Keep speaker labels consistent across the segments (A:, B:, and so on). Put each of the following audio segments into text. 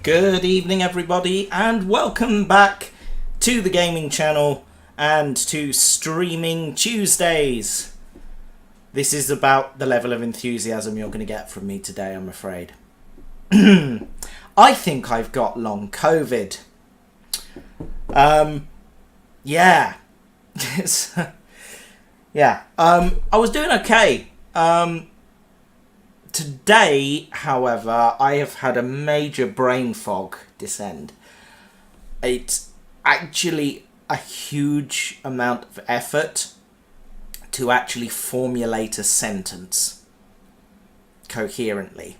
A: Good evening everybody and welcome back to the gaming channel and to Streaming Tuesdays. This is about the level of enthusiasm you're going to get from me today, I'm afraid. I think I've got long COVID. Yeah. Yeah. I was doing okay. Today, however, I have had a major brain fog descend. It's actually a huge amount of effort to actually formulate a sentence coherently.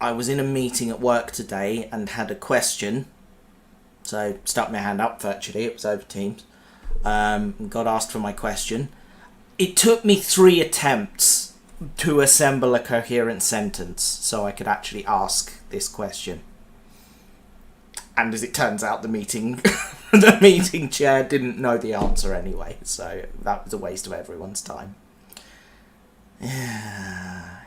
A: I was in a meeting at work today and had a question. So, stuck my hand up virtually, it was over Teams. Got asked for my question. It took me 3 attempts to assemble a coherent sentence so I could actually ask this question. And as it turns out, the meeting chair didn't know the answer anyway, so that was a waste of everyone's time. Yeah.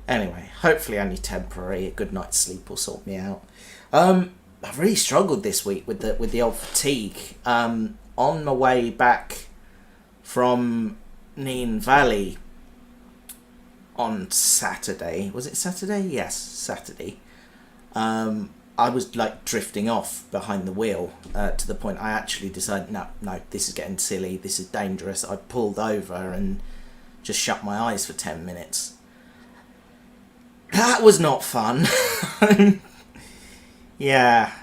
A: Anyway, hopefully only temporary. A good night's sleep will sort me out. I've really struggled this week with the old fatigue. On my way back from Neen Valley on Saturday. Was it Saturday? Yes, Saturday. I was like drifting off behind the wheel to the point I actually decided, no, this is getting silly. This is dangerous. I pulled over and just shut my eyes for 10 minutes. That was not fun. Yeah.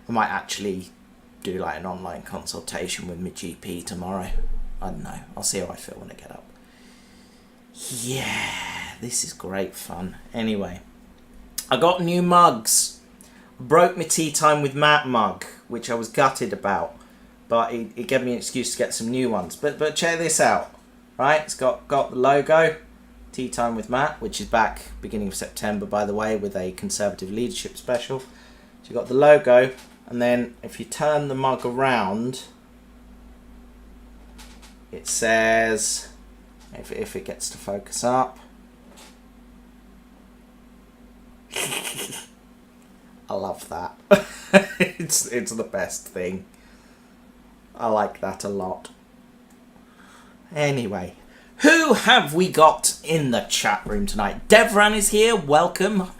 A: I might actually do like an online consultation with my GP tomorrow. I don't know. I'll see how I feel when I get up. Yeah, this is great fun. Anyway, I got new mugs. Broke my Tea Time with Matt mug, which I was gutted about, but it gave me an excuse to get some new ones. But check this out, right? It's got the logo, Tea Time with Matt, which is back beginning of September, by the way, with a Conservative Leadership special. So you got the logo, and then if you turn the mug around, it says, if it gets to focus up, I love that. it's the best thing. I like that a lot. Anyway, who have we got in the chat room tonight? Devon is here, welcome.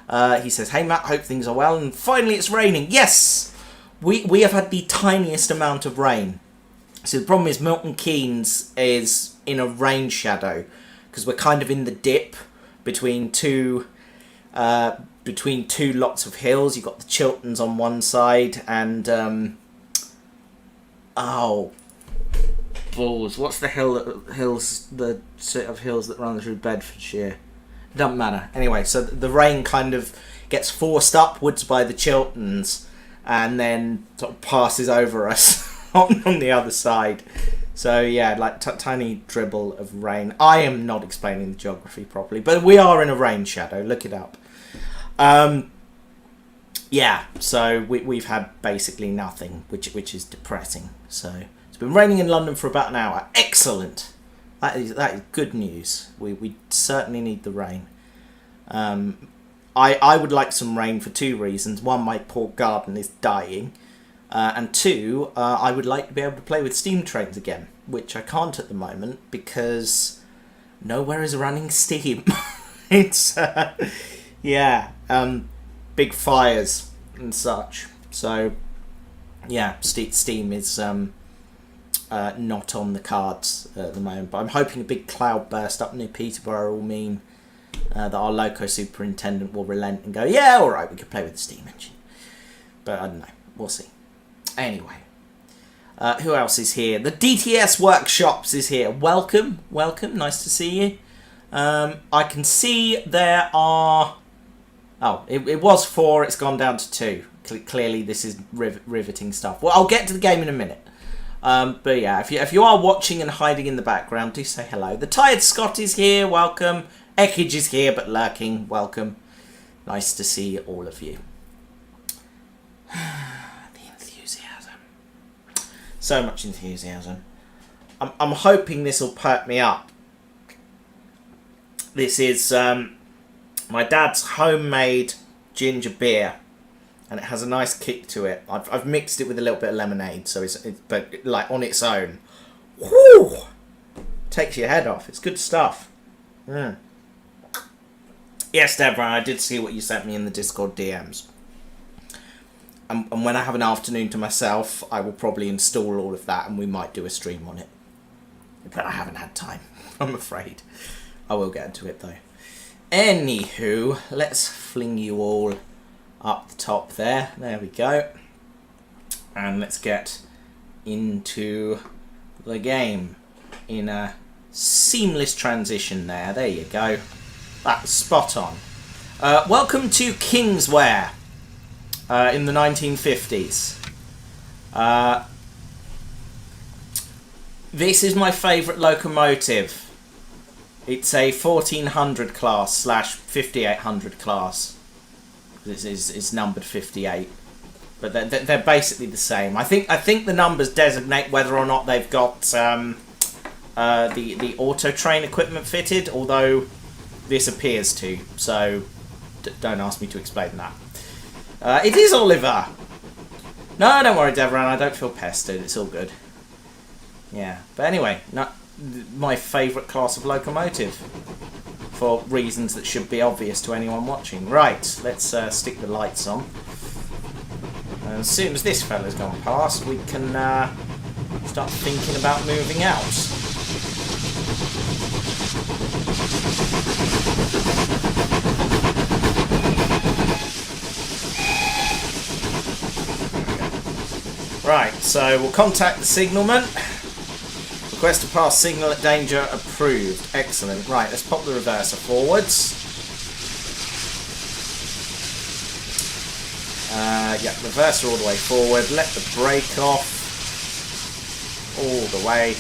A: He says, hey Matt, hope things are well, and finally it's raining. Yes, we have had the tiniest amount of rain. So the problem is Milton Keynes is in a rain shadow because we're kind of in the dip between two lots of hills. You've got the Chilterns on one side and oh balls, what's the the set of hills that run through Bedfordshire? It doesn't matter. Anyway, so the rain kind of gets forced upwards by the Chilterns and then sort of passes over us on the other side. So yeah, like tiny dribble of rain. I am not explaining the geography properly, but we are in a rain shadow. Look it up. Yeah, so we've had basically nothing, which is depressing. So it's been raining in London for about an hour. Excellent. That is good news. We certainly need the rain. I would like some rain for 2 reasons. One, my poor garden is dying. And 2, I would like to be able to play with steam trains again, which I can't at the moment because nowhere is running steam. It's, yeah, big fires and such. So, yeah, steam is not on the cards at the moment. But I'm hoping a big cloud burst up near Peterborough will mean that our loco superintendent will relent and go, yeah, all right, we can play with the steam engine. But I don't know. We'll see. Anyway, who else is here? The DTS Workshops is here. Welcome. Nice to see you. I can see there are... Oh, it was 4. It's gone down to 2. Clearly, this is riveting stuff. Well, I'll get to the game in a minute. But yeah, if you are watching and hiding in the background, do say hello. The Tired Scott is here. Welcome. Ekage is here, but lurking. Welcome. Nice to see all of you. So much enthusiasm. I'm hoping this will perk me up. This is my dad's homemade ginger beer, and it has a nice kick to it. I've mixed it with a little bit of lemonade, so but like on its own, whoo, takes your head off. It's good stuff. Mm. Yes, Devon, I did see what you sent me in the Discord DMs. And when I have an afternoon to myself, I will probably install all of that, and we might do a stream on it. But I haven't had time, I'm afraid. I will get into it though. Anywho, let's fling you all up the top there. There we go. And let's get into the game in a seamless transition there. There you go. That's spot on. Welcome to Kingswear in the 1950s. This is my favourite locomotive. It's a 1400 class / 5800 class. This is numbered 58, but they're basically the same. I think the numbers designate whether or not they've got the auto train equipment fitted, although this appears to. So don't ask me to explain that. It is Oliver. No, don't worry, Devon. I don't feel pestered. It's all good. Yeah, but anyway, my favourite class of locomotive, for reasons that should be obvious to anyone watching. Right, let's stick the lights on. And as soon as this fella's gone past, we can start thinking about moving out. Right, so we'll contact the signalman. Request to pass signal at danger approved. Excellent. Right, let's pop the reverser forwards. Yeah, reverser all the way forward. Let the brake off. All the way.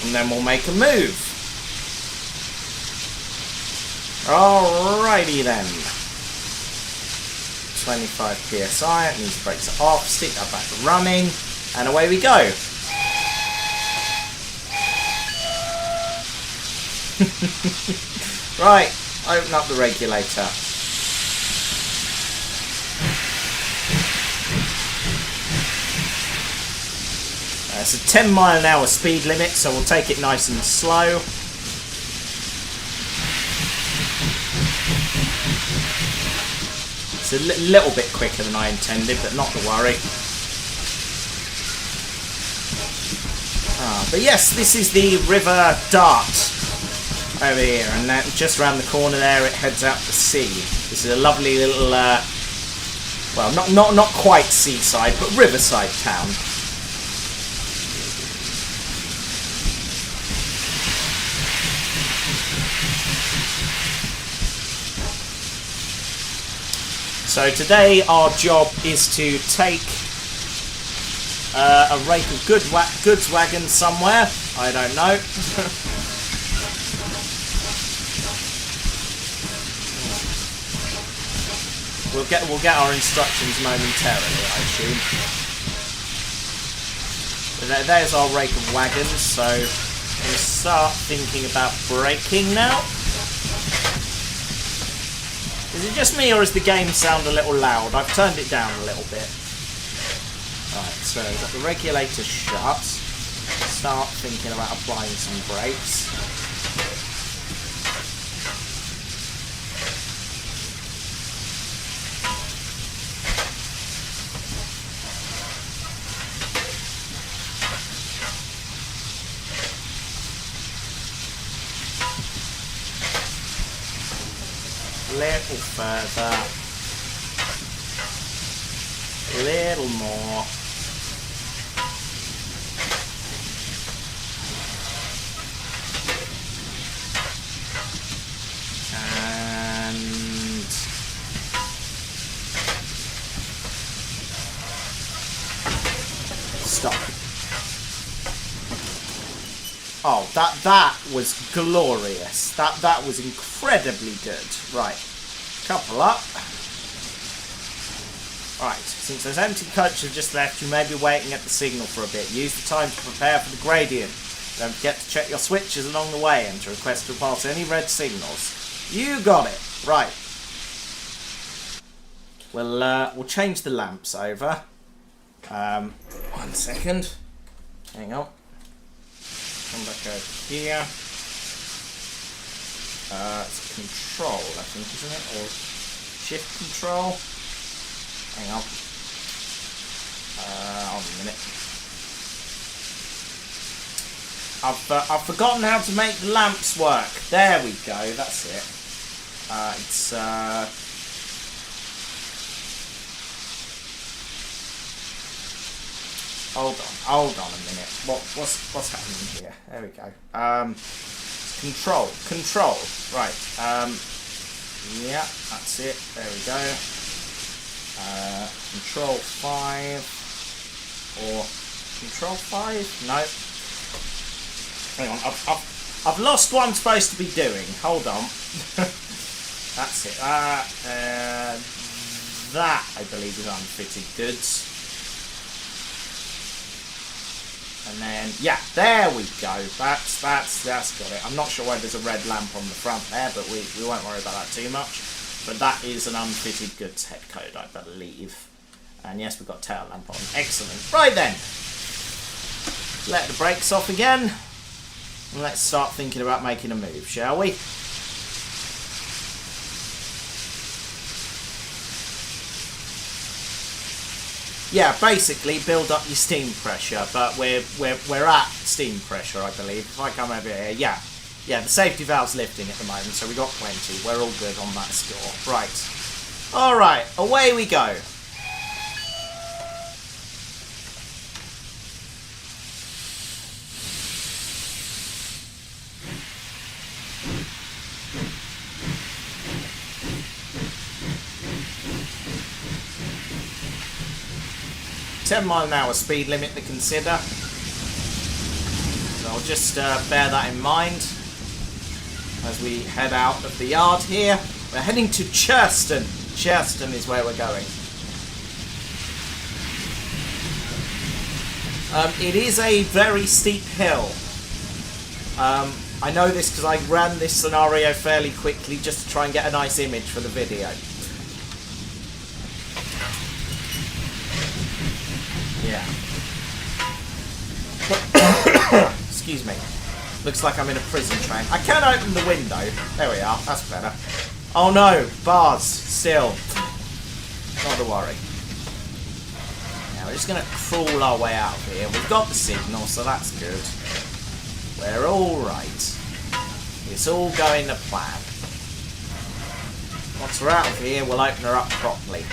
A: And then we'll make a move. Alrighty then. 25 psi. It needs brakes off. Stick that back running. And away we go. Right, open up the regulator. It's a 10-mile-an-hour speed limit, so we'll take it nice and slow. It's a little bit quicker than I intended, but not to worry. But yes, this is the River Dart over here, and then just around the corner there it heads out to sea. This is a lovely little, well, not quite seaside, but riverside town. So today our job is to take a rake of goods wagon somewhere. I don't know. We'll get our instructions momentarily, I assume. But there's our rake of wagons. So we'll start thinking about braking now. Is it just me, or is the game sound a little loud? I've turned it down a little bit. Right, so we've got the regulator shut. Start thinking about applying some brakes. Little further. Little more. And stop. Oh, that was glorious. That was incredibly good. Right. Couple up. Right, since those empty coaches have just left, you may be waiting at the signal for a bit. Use the time to prepare for the gradient. Don't forget to check your switches along the way and to request to pass any red signals. You got it. Right. We'll change the lamps over. 1 second. Hang on. Come back over here. It's control, I think, isn't it? Or shift control. Hang on. Hold on a minute. I've forgotten how to make the lamps work. There we go. That's it. It's Hold on a minute. What's happening here? There we go. Control. Right. Yeah, that's it. There we go. Control 5 or Control 5? No. Hang on. I've lost what I'm supposed to be doing. Hold on. That's it. That I believe is unfitted goods. And then, yeah, there we go. That's got it. I'm not sure why there's a red lamp on the front there, but we won't worry about that too much. But that is an unfitted goods head code, I believe. And yes, we've got tail lamp on. Excellent. Right then. Let the brakes off again. And let's start thinking about making a move, shall we? Yeah, basically build up your steam pressure, but we're at steam pressure, I believe. If I come over here, yeah, the safety valve's lifting at the moment, so we got plenty. We're all good on that score. Right, all right, away we go. 10-mile-an-hour speed limit to consider. So I'll just bear that in mind as we head out of the yard here. We're heading to Churston. Churston is where we're going. It is a very steep hill. I know this because I ran this scenario fairly quickly just to try and get a nice image for the video. Yeah. Excuse me. Looks like I'm in a prison train. I can open the window. There we are. That's better. Oh no, bars. Still. Not to worry. Now we're just going to crawl our way out of here. We've got the signal, so that's good. We're all right. It's all going to plan. Once we're out of here, we'll open her up properly.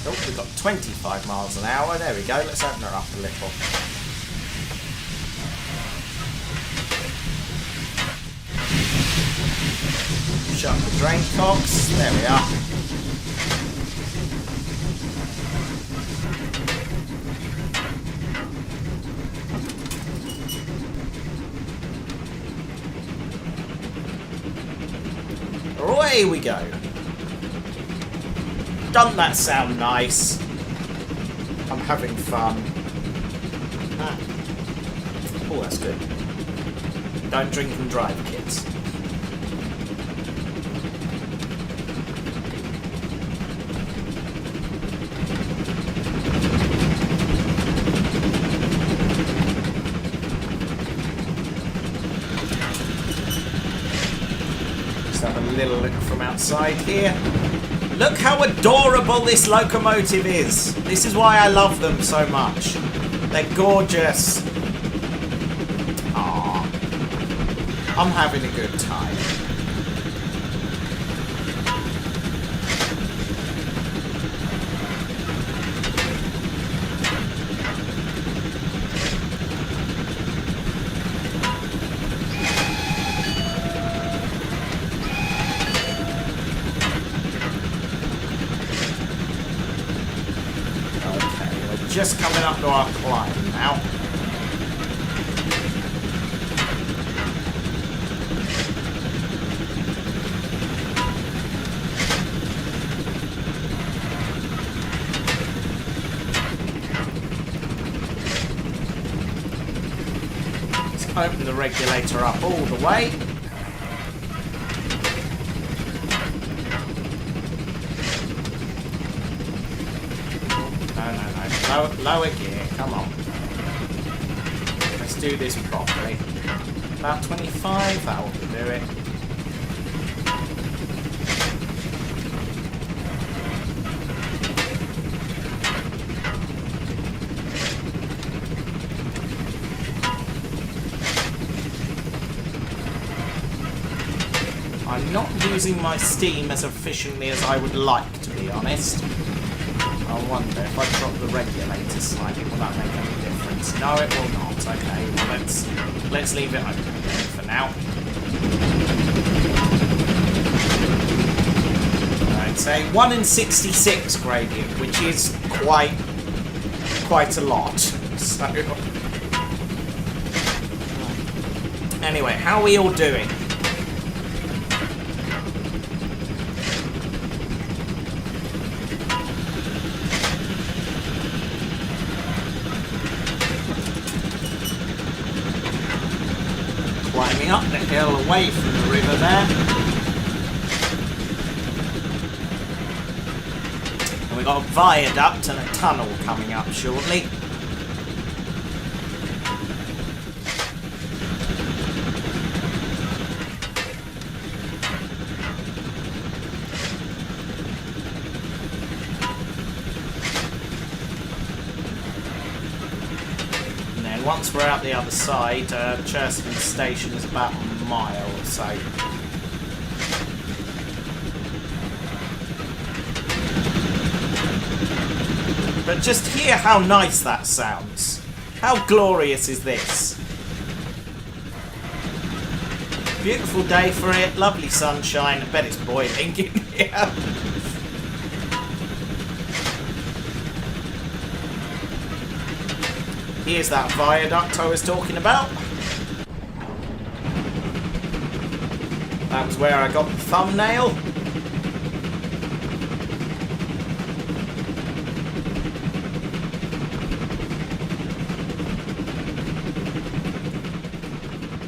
A: Oh, we've got 25 miles an hour. There we go. Let's open her up a little. Shut the drain cocks. There we are. Away we go. Doesn't that sound nice? I'm having fun. Ah. Oh, that's good. Don't drink and drive, kids. Just have a little look from outside here. Look how adorable this locomotive is. This is why I love them so much. They're gorgeous. Aww. I'm having a good time. Just coming up to our climb now. open the regulator up all the way. No. Lower gear, come on. Let's do this properly. About 25, that will do it. I'm not using my steam as efficiently as I would like, to be honest. I wonder if I drop the regulator slightly, will that make any difference? No, it will not. Okay, well let's leave it open again for now. I'd say 1 in 66 gradient, which is quite a lot. So anyway, how are we all doing? Climbing up the hill away from the river there. And we've got a viaduct and a tunnel coming up shortly. Once we're out the other side, Cherston Station is about a mile or so. But just hear how nice that sounds. How glorious is this? Beautiful day for it, lovely sunshine. I bet it's boiling in here. Here's that viaduct I was talking about. That was where I got the thumbnail.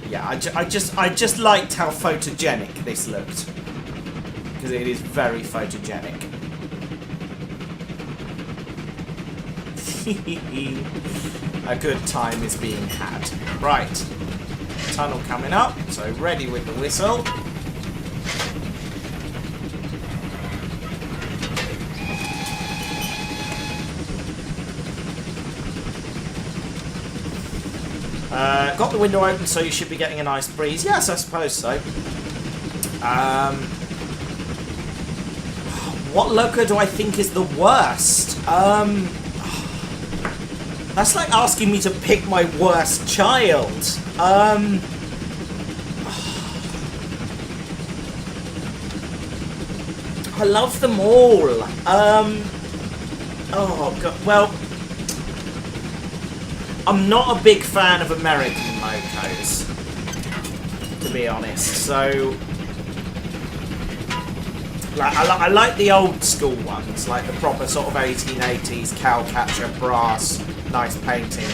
A: Yeah, I just liked how photogenic this looked, because it is very photogenic. A good time is being had. Right, tunnel coming up, so ready with the whistle. Got the window open, so you should be getting a nice breeze. Yes, I suppose so. What loco do I think is the worst? That's like asking me to pick my worst child. I love them all. Oh god. Well, I'm not a big fan of American locos, to be honest. So, like, I like the old school ones, like the proper sort of 1880s cowcatcher brass. Nice painting,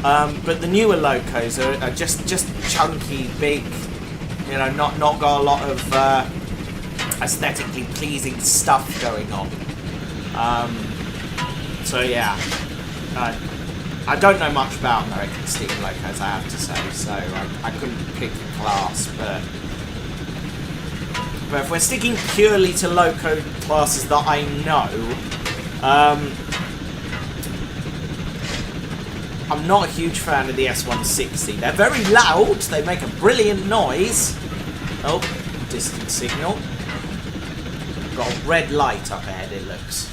A: but the newer locos are just chunky, big, you know, not got a lot of aesthetically pleasing stuff going on. So yeah, I don't know much about American steam locos, I have to say, so I couldn't pick a class, but if we're sticking purely to loco classes that I know, I'm not a huge fan of the S160. They're very loud, they make a brilliant noise. Oh, distance signal. Got a red light up ahead, it looks.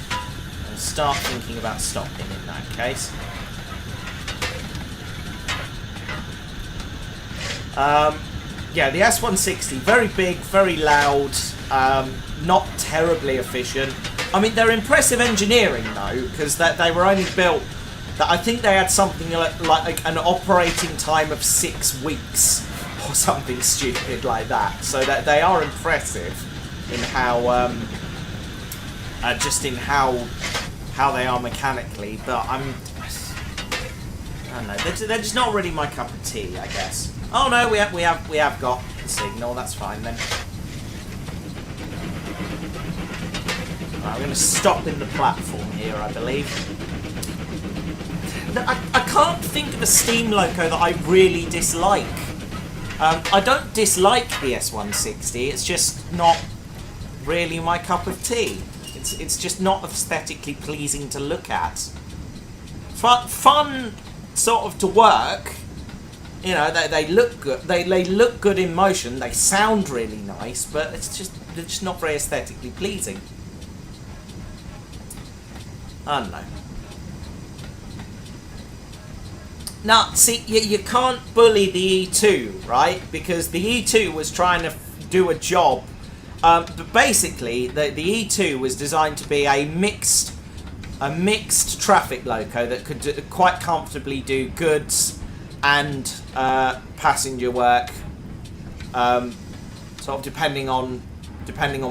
A: I'll start thinking about stopping in that case. Yeah, the S160, very big, very loud, not terribly efficient. I mean, they're impressive engineering though, because they were only built. I think they had something like an operating time of 6 weeks or something stupid like that. So that they are impressive in how, just in how they are mechanically. But don't know. They're just not really my cup of tea, I guess. Oh no, we have got the signal. That's fine then. Right, I'm going to stop in the platform here, I believe. I can't think of a Steam loco that I really dislike. I don't dislike the S160. It's just not really my cup of tea. It's just not aesthetically pleasing to look at. Fun, sort of, to work. You know, they look good. They look good in motion. They sound really nice, but they're just not very aesthetically pleasing. I don't know. Now, see, you can't bully the E2, right? Because the E2 was trying to do a job. But basically, the E2 was designed to be a mixed traffic loco that could quite comfortably do goods and passenger work, sort of depending on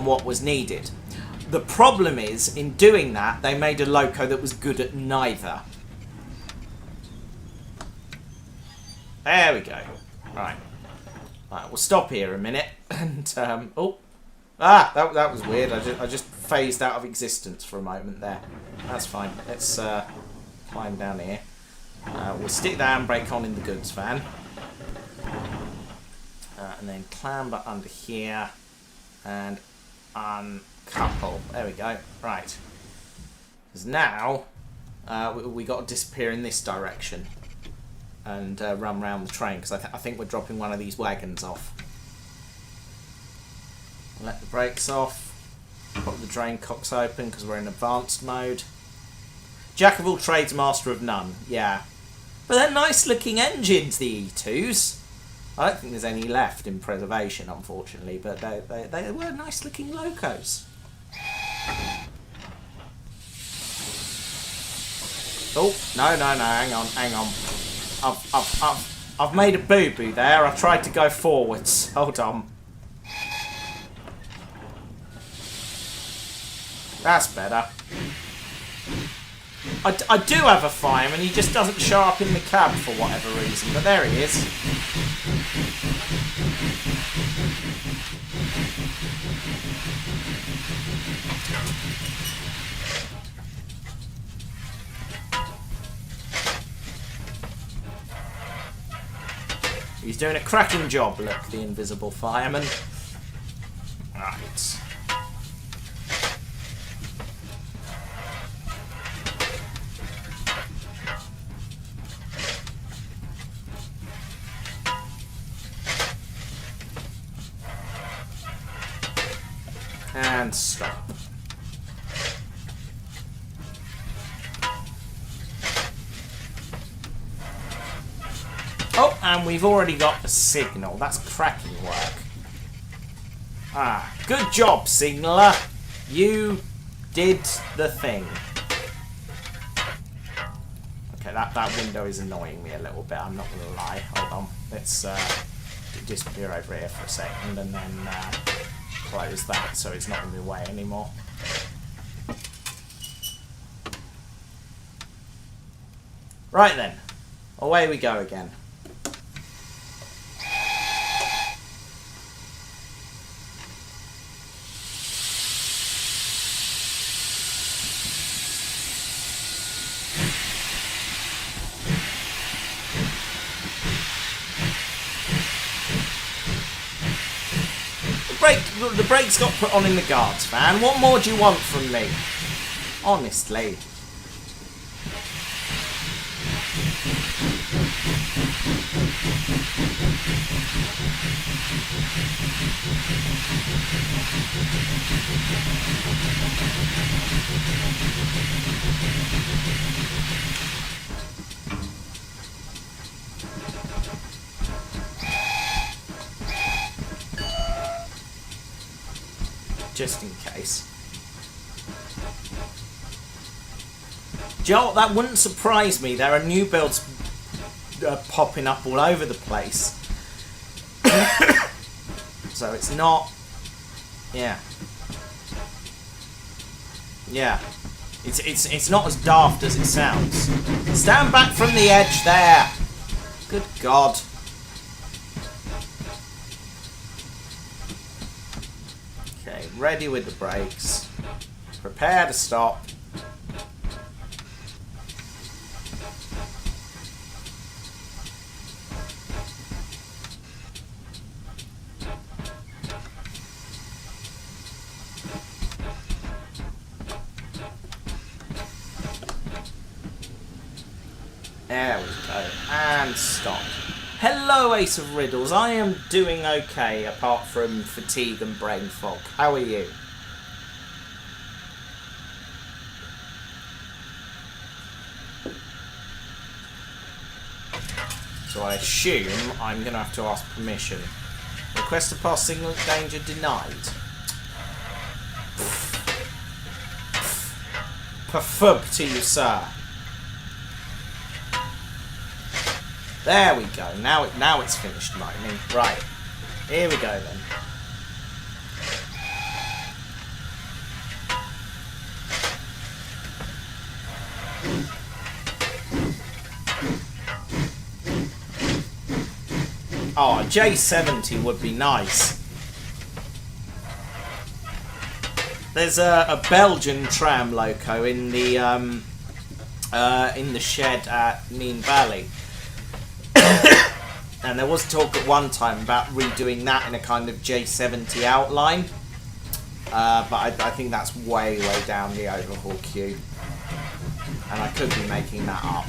A: what was needed. The problem is, in doing that, they made a loco that was good at neither. There we go. Right, we'll stop here a minute and oh. That was weird. I just phased out of existence for a moment there. That's fine. Let's climb down here. We'll stick the handbrake on in the goods van. And then clamber under here. And uncouple. There we go. Right. Because now we got to disappear in this direction. And run round the train. Because I think we're dropping one of these wagons off. Let the brakes off. Put the drain cocks open because we're in advanced mode. Jack of all trades, master of none. Yeah. But they're nice looking engines, the E2s. I don't think there's any left in preservation, unfortunately, but they were nice looking locos. Oh, no, hang on. I've made a boo-boo there. I tried to go forwards. Hold on. That's better. I do have a fireman, he just doesn't show up in the cab for whatever reason, but there he is. He's doing a cracking job, look, the invisible fireman. Right. And stop. Oh, and we've already got a signal. That's cracking work. Good job, signaller. You did the thing. Okay, that window is annoying me a little bit, I'm not going to lie. Hold on. Let's disappear over here for a second and then close that so it's not in the way anymore. Right then, away we go again. The brakes got put on in the guards van. What more do you want from me? Honestly. Just in case. Do you know what? That wouldn't surprise me. There are new builds popping up all over the place. So it's not... Yeah. Yeah. It's not as daft as it sounds. Stand back from the edge there. Good God. Okay, ready with the brakes. Prepare to stop. There we go. And stop. Hello, Ace of Riddles. I am doing okay, apart from fatigue and brain fog. How are you? So I assume I'm going to have to ask permission. Request to pass signal danger denied. Pafub to you, sir. There we go. Now it's finished lightning. Right. Here we go then. Oh, a J70 would be nice. There's a Belgian tram loco in the shed at Mean Valley. And there was talk at one time about redoing that in a kind of J70 outline. But I think that's way down the overhaul queue. And I could be making that up.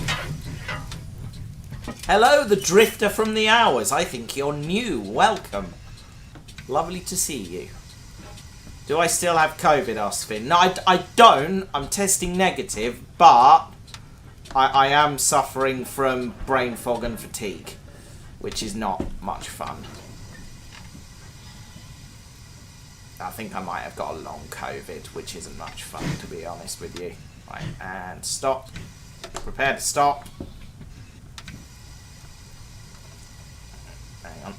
A: Hello, the Drifter from the Hours. I think you're new. Welcome. Lovely to see you. Do I still have COVID, asked Finn? No, I don't. I'm testing negative, but I am suffering from brain fog and fatigue, which is not much fun. I think I might have got a long COVID, which isn't much fun, to be honest with you. Right, and stop. Prepare to stop. Hang on.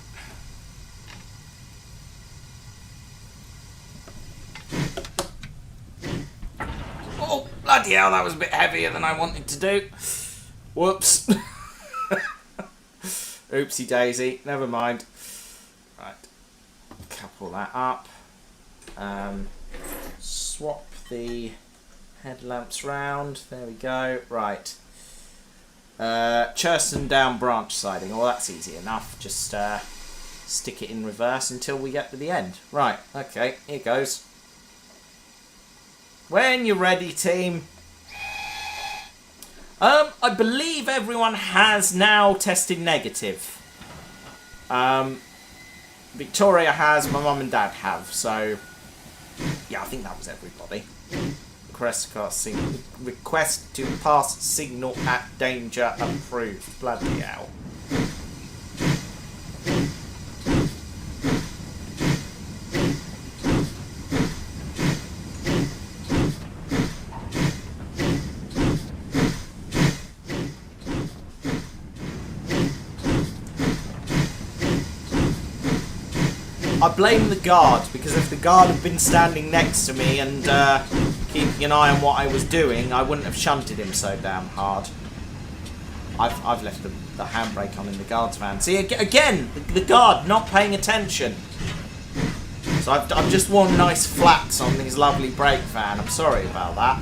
A: Oh, bloody hell, that was a bit heavier than I wanted to do. Whoops. Oopsie daisy, never mind. Right, couple that up. Swap the headlamps round. There we go. Right. Churston down branch siding. Well, that's easy enough. Just stick it in reverse until we get to the end. Right, okay, here goes. When you're ready, team. I believe everyone has now tested negative. Victoria has, my mum and dad have, so yeah, I think that was everybody. Request to pass signal at danger approved. Bloody hell. I blame the guard, because if the guard had been standing next to me and keeping an eye on what I was doing, I wouldn't have shunted him so damn hard. I've left the handbrake on in the guard's van. See, again, the guard not paying attention. So I've just worn nice flats on his lovely brake van. I'm sorry about that.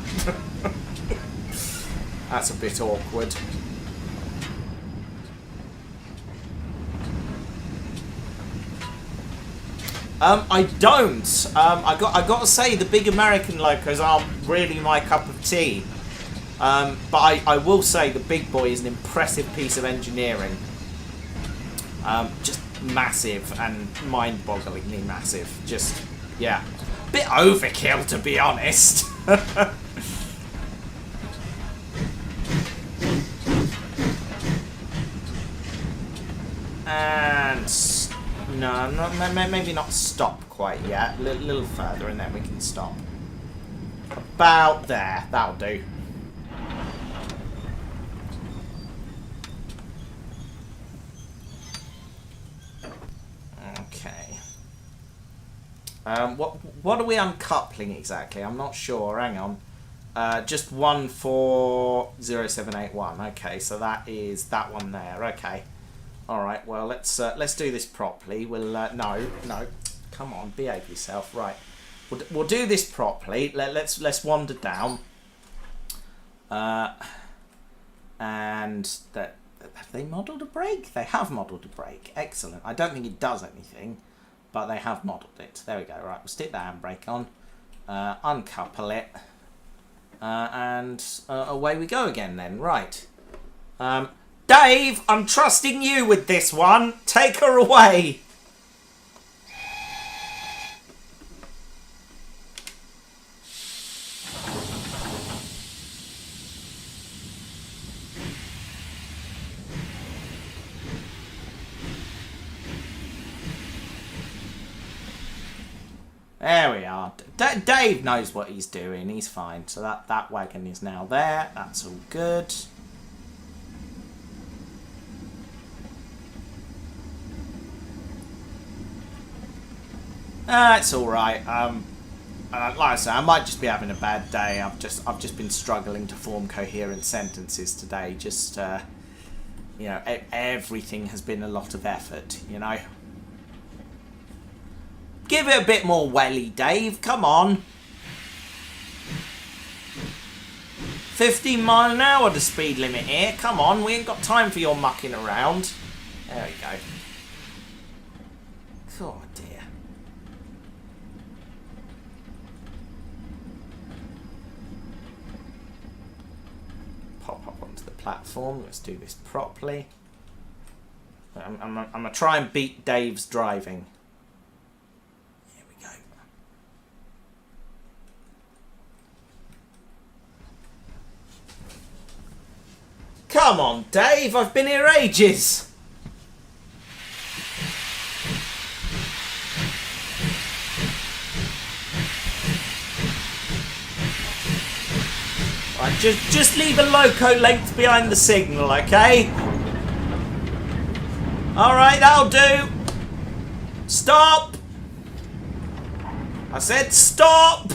A: That's a bit awkward. I don't. I got to say, the big American locos aren't really my cup of tea. But I will say the big boy is an impressive piece of engineering. Just massive and mind-bogglingly massive. Just, yeah, bit overkill, to be honest. And no, maybe not stop quite yet. A little further, and then we can stop. About there. That'll do. Okay. What are we uncoupling exactly? I'm not sure. Hang on. Just 140781. Okay, so that is that one there. Okay. All right. Well, let's do this properly. We'll no. Come on, behave yourself. Right. We'll do this properly. Let's wander down. And that have they modelled a brake? They have modelled a brake. Excellent. I don't think it does anything, but they have modelled it. There we go. Right. We'll stick the handbrake on. Uncouple it. And away we go again then. Right. Dave, I'm trusting you with this one. Take her away. There we are. Dave knows what he's doing. He's fine. So that wagon is now there. That's all good. It's all right. Like I say, I might just be having a bad day. I've just been struggling to form coherent sentences today. Just you know, everything has been a lot of effort. You know. Give it a bit more welly, Dave. Come on. 15 mile an hour the speed limit here. Come on, we ain't got time for your mucking around. There we go. Oh dear. Pop up onto the platform. Let's do this properly. I'm gonna try and beat Dave's driving. Come on, Dave, I've been here ages. Right, just leave a loco length behind the signal, okay? Alright, that'll do. Stop! I said stop!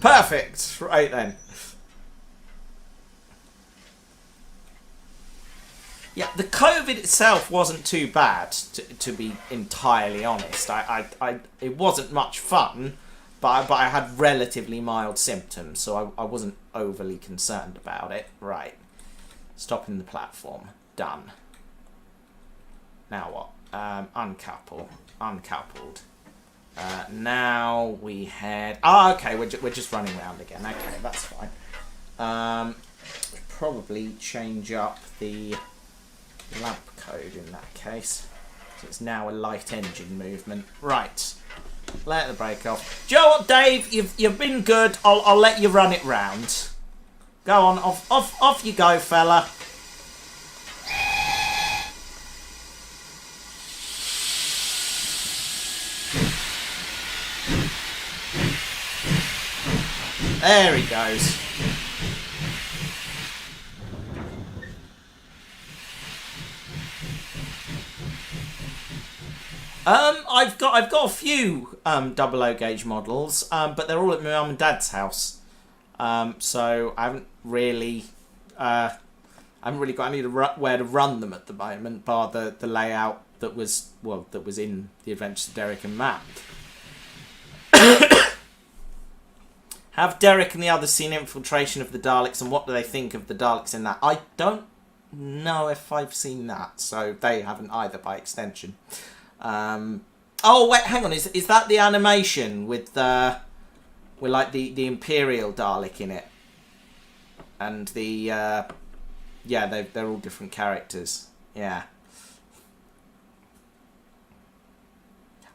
A: Perfect. Right then. Yeah, the COVID itself wasn't too bad, to be entirely honest. It wasn't much fun, but I had relatively mild symptoms, so I wasn't overly concerned about it. Right. Stopping the platform. Done. Now what? Uncoupled. Now we head... Oh, okay, we're just running around again. Okay, that's fine. Probably change up the lamp code in that case. So it's now a light engine movement. Right. Let the brake off. Do you know what, Dave? You've been good. I'll let you run it round. Go on, off you go, fella. There he goes. I've got a few 00 gauge models, but they're all at my mum and dad's house. So I haven't really got anywhere to run them at the moment, bar the layout that was in the Adventures of Derek and Matt. Have Derek and the others seen Infiltration of the Daleks, and what do they think of the Daleks in that? I don't know if I've seen that, so they haven't either by extension. Oh wait, hang on. Is that the animation with like the Imperial Dalek in it, and the yeah, they're all different characters. Yeah,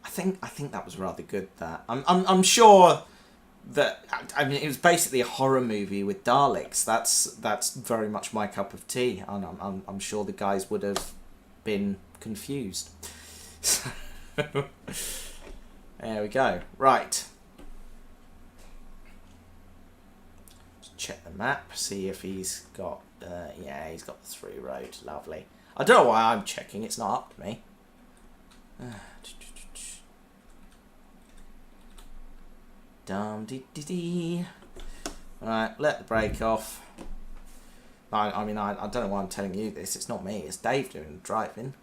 A: I think that was rather good. That I'm sure that, I mean, it was basically a horror movie with Daleks. That's very much my cup of tea, and I'm sure the guys would have been confused. There we go. Right. Just check the map, see if he's got... yeah, he's got the through road. Lovely. I don't know why I'm checking. It's not up to me. Dum dee dee dee. Right, let the brake off. I mean, I don't know why I'm telling you this. It's not me. It's Dave doing the driving.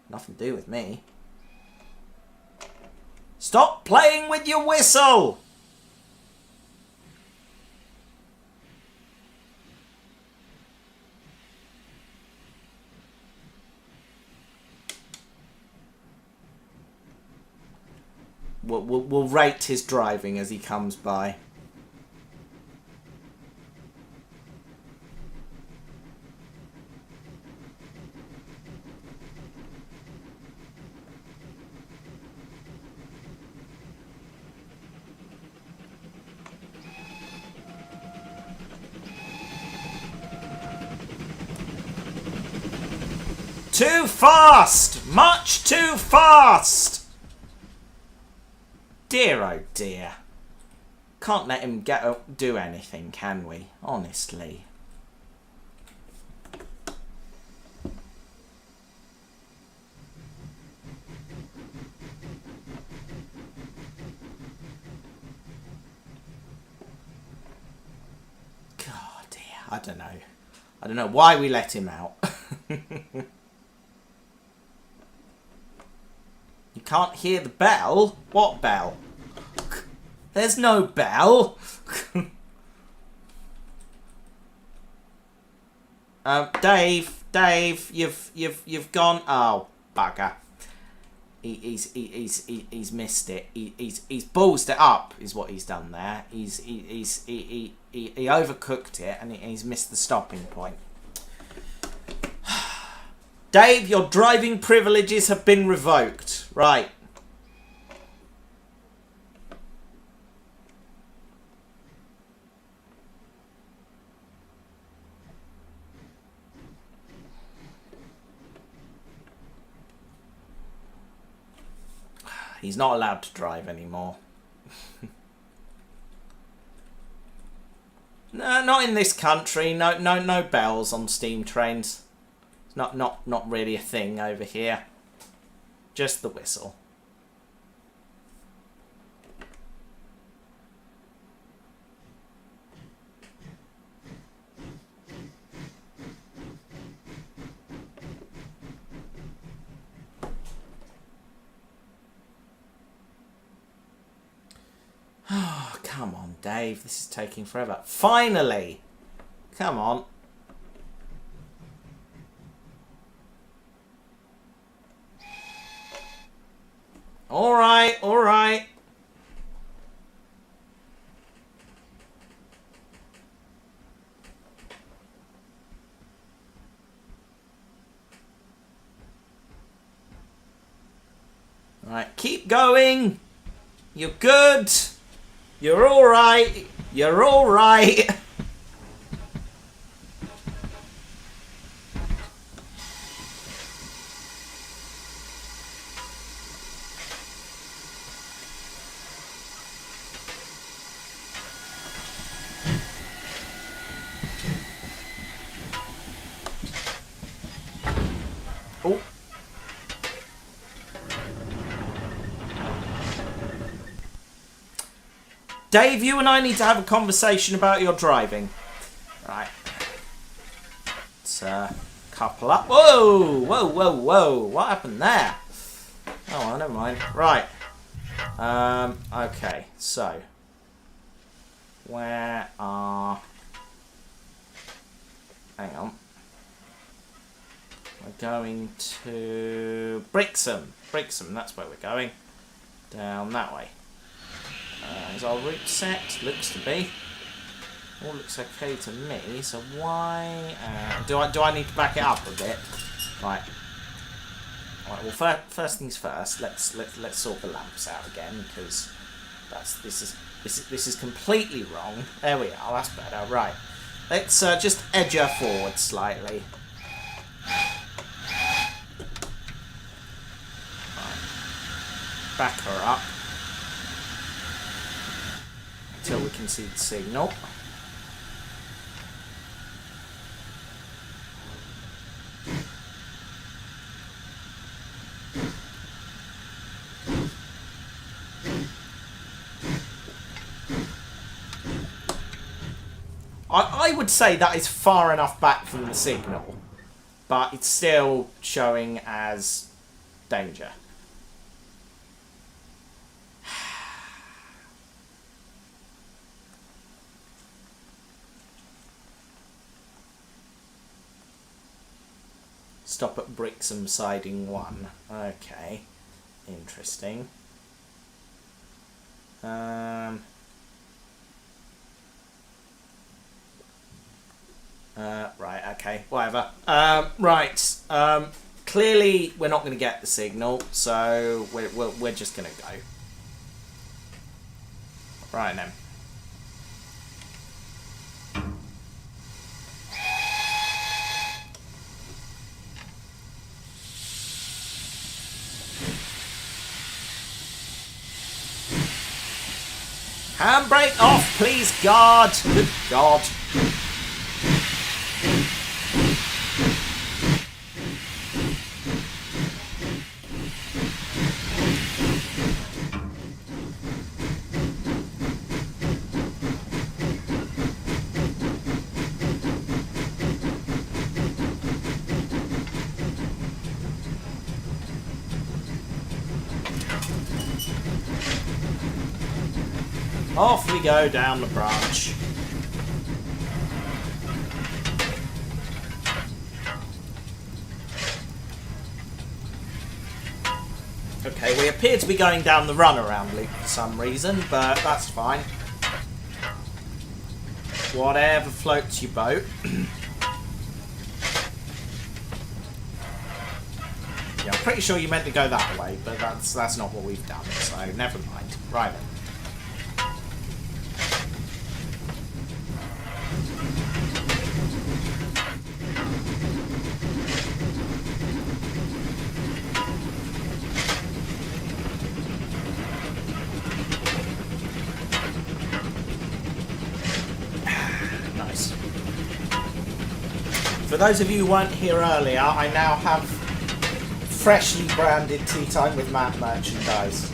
A: Nothing to do with me. Stop playing with your whistle! We'll rate his driving as he comes by. Too fast! Much too fast! Dear oh dear. Can't let him do anything, can we? Honestly. God dear. I don't know. I don't know why we let him out. You can't hear the bell? What bell? There's no bell. Dave, you've gone. Oh, bugger. He's missed it. He's ballsed it up, is what he's done there. He overcooked it and he's missed the stopping point. Dave, your driving privileges have been revoked. Right. He's not allowed to drive anymore. No, not in this country. No bells on steam trains. It's not really a thing over here. Just the whistle. Oh, come on, Dave. This is taking forever. Finally! Come on. All right, all right. All right, keep going. You're good. You're all right. You're all right. Oh. Dave, you and I need to have a conversation about your driving. Right. Let's couple up. Whoa! Whoa, whoa, whoa. What happened there? Oh, well, never mind. Right. Okay, so. Where are... Hang on. We're going to Brixham. Brixham, that's where we're going. Down that way. Is our route set? Looks to be. All looks okay to me. So why? Do I need to back it up a bit? Right. Right. Well, first things first. Let's sort the lamps out again because this is completely wrong. There we are. That's better. Right. Let's just edge her forward slightly. Back her up until we can see the signal. I would say that is far enough back from the signal, but it's still showing as danger. Stop at Brixham Siding 1. Okay. Interesting. Right, okay, whatever. Right, clearly we're not going to get the signal, so we're just going to go. Right then. Handbrake off, please, God! Good God. Off we go down the branch. Okay, we appear to be going down the runaround loop for some reason, but that's fine. Whatever floats your boat. Yeah, I'm pretty sure you meant to go that way, but that's not what we've done, so never mind. Right then. For those of you who weren't here earlier, I now have freshly branded Tea Time with Matt merchandise.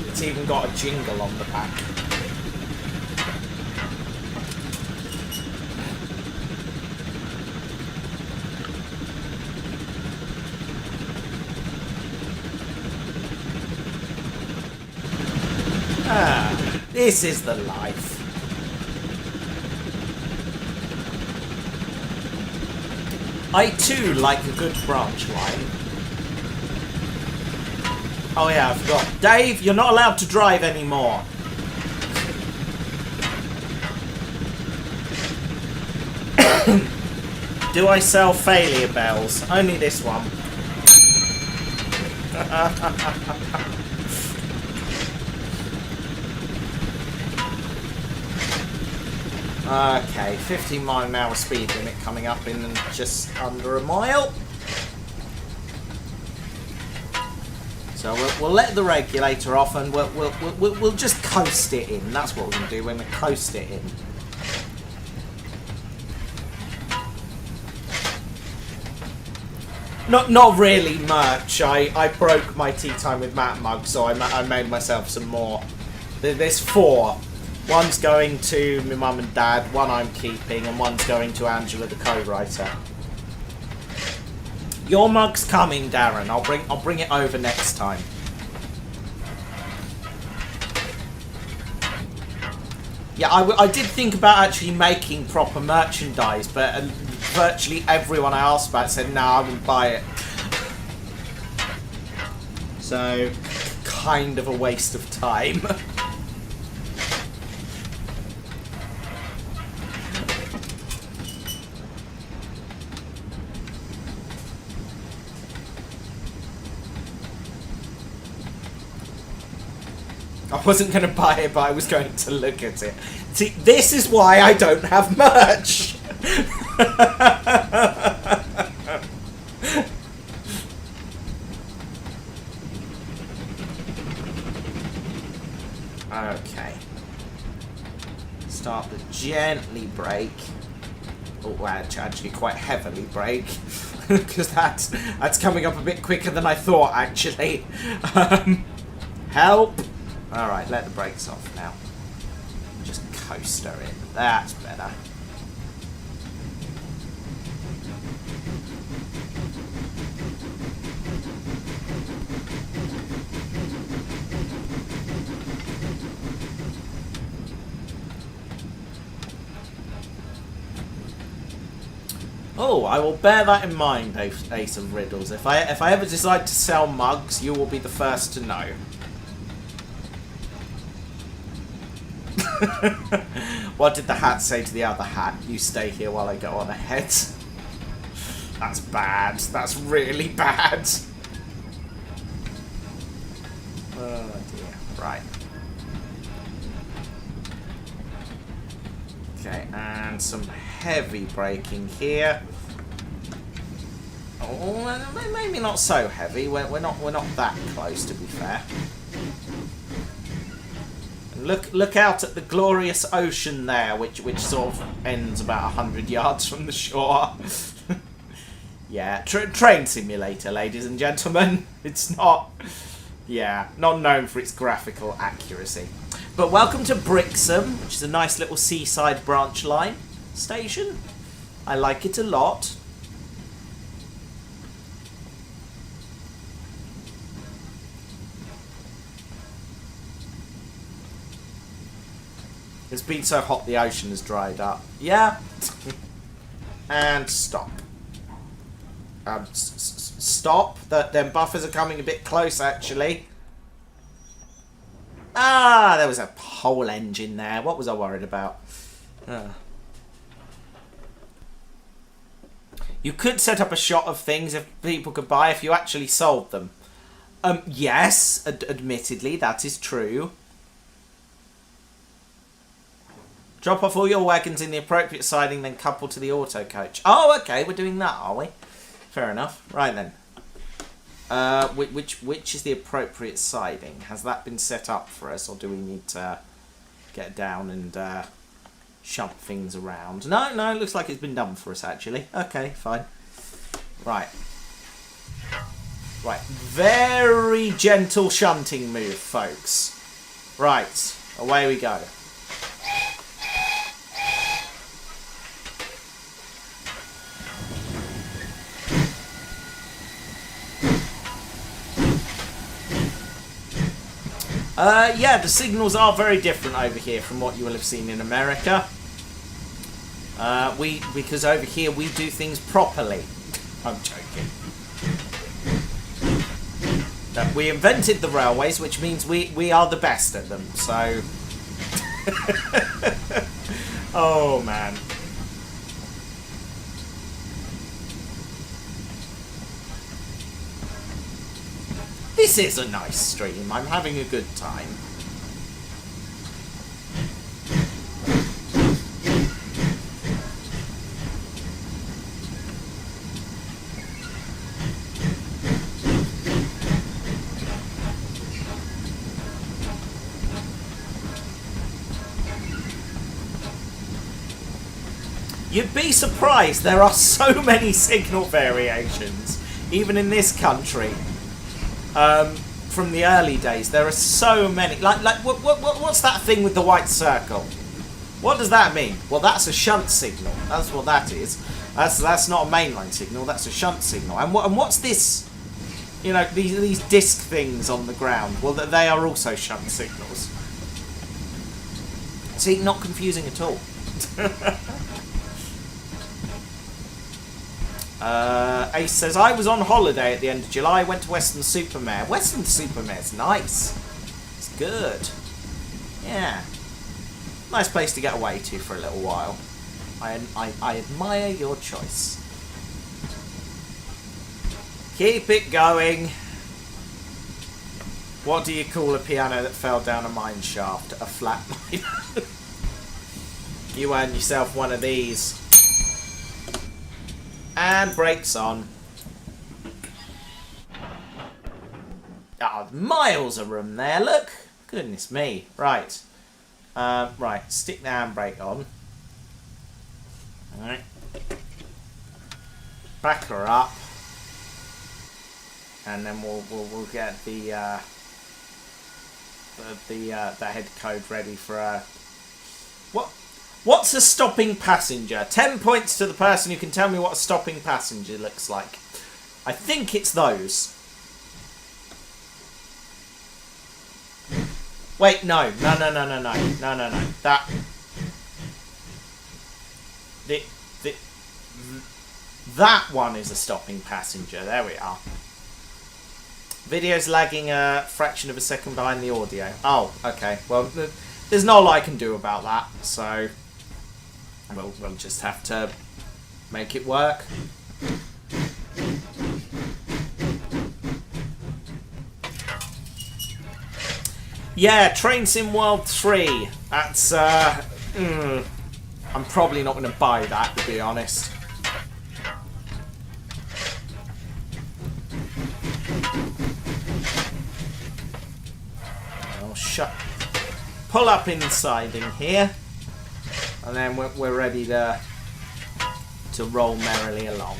A: It's even got a jingle on the back. Ah, this is the life. I too like a good branch line. Oh yeah, I forgot. Dave, you're not allowed to drive anymore. Do I sell failure bells? Only this one. Okay, 15-mile-an-hour speed limit coming up in just under a mile. So we'll let the regulator off and we'll just coast it in. That's what we're going to do. We're going to coast it in. Not really much. I broke my Tea Time with Matt mug, so I made myself some more. There's 4. One's going to my mum and dad, one I'm keeping, and one's going to Angela, the co-writer. Your mug's coming, Darren. I'll bring it over next time. Yeah, I did think about actually making proper merchandise, but virtually everyone I asked about said, no, I wouldn't buy it. So, kind of a waste of time. I wasn't going to buy it, but I was going to look at it. See, this is why I don't have merch! Okay. Start to gently brake. Oh, actually quite heavily brake. Because that's coming up a bit quicker than I thought, actually. Help! Alright, let the brakes off now. coaster in. That's better. Oh, I will bear that in mind, Ace of Riddles. If I ever decide to sell mugs, you will be the first to know. What did the hat say to the other hat? You stay here while I go on ahead. That's bad. That's really bad. Oh dear. Right. Okay, and some heavy braking here. Oh, maybe not so heavy. We're not that close, to be fair. And look out at the glorious ocean there, which sort of ends about 100 yards from the shore. Yeah, train simulator, ladies and gentlemen. It's not, yeah, not known for its graphical accuracy. But welcome to Brixham, which is a nice little seaside branch line station. I like it a lot. It's been so hot the ocean has dried up. Yeah. And stop. Stop. Them buffers are coming a bit close, actually. Ah, there was a whole engine there. What was I worried about? You could set up a shot of things if people could buy if you actually sold them. Yes, admittedly, that is true. Drop off all your wagons in the appropriate siding, then couple to the auto coach. Oh, okay, we're doing that, are we? Fair enough. Right then. Which is the appropriate siding? Has that been set up for us, or do we need to get down and shunt things around? No, it looks like it's been done for us, actually. Okay, fine. Right. Right. Very gentle shunting move, folks. Right. Away we go. Yeah, the signals are very different over here from what you will have seen in America. Because over here we do things properly. I'm joking. We invented the railways, which means we are the best at them, so... Oh, man. This is a nice stream. I'm having a good time. You'd be surprised, there are so many signal variations, even in this country. From the early days, there are so many. Like what's that thing with the white circle? What does that mean? Well, that's a shunt signal. That's what that is. That's not a mainline signal. That's a shunt signal. And what's this? You know, these disc things on the ground. Well, they are also shunt signals. See, not confusing at all. Ace says, I was on holiday at the end of July, went to Weston-super-Mare. Weston-super-Mare's nice. It's good. Yeah. Nice place to get away to for a little while. I admire your choice. Keep it going. What do you call a piano that fell down a mine shaft? A flat mine. You earn yourself one of these. And brakes on. Oh, miles of room there, look. Goodness me. Right. Right, stick the handbrake on. Alright. Back her up. And then we'll get the head code ready for What? What's a stopping passenger? 10 points to the person who can tell me what a stopping passenger looks like. I think it's those. Wait, no. No. That... That one is a stopping passenger. There we are. Video's lagging a fraction of a second behind the audio. Oh, okay. Well, there's not a lot I can do about that, so we'll just have to make it work. Yeah, Train Sim World 3. That's, I'm probably not going to buy that, to be honest. Pull up inside in here, and then we're ready to roll merrily along.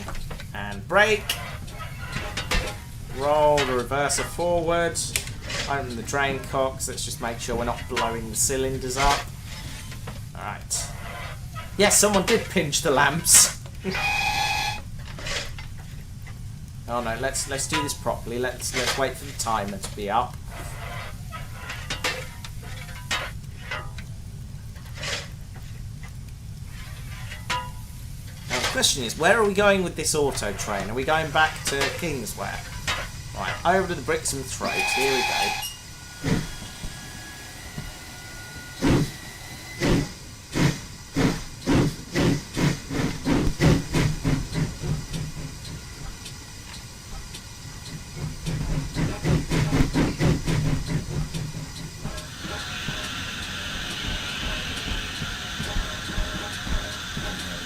A: And brake, roll the reverser forward, open the drain cocks. Let's just make sure we're not blowing the cylinders up. All right. Yes, someone did pinch the lamps. Oh no, let's do this properly. Let's wait for the timer to be up. The question is, where are we going with this auto train? Are we going back to Kingsware? Right, over to the bricks and throat. Here we go.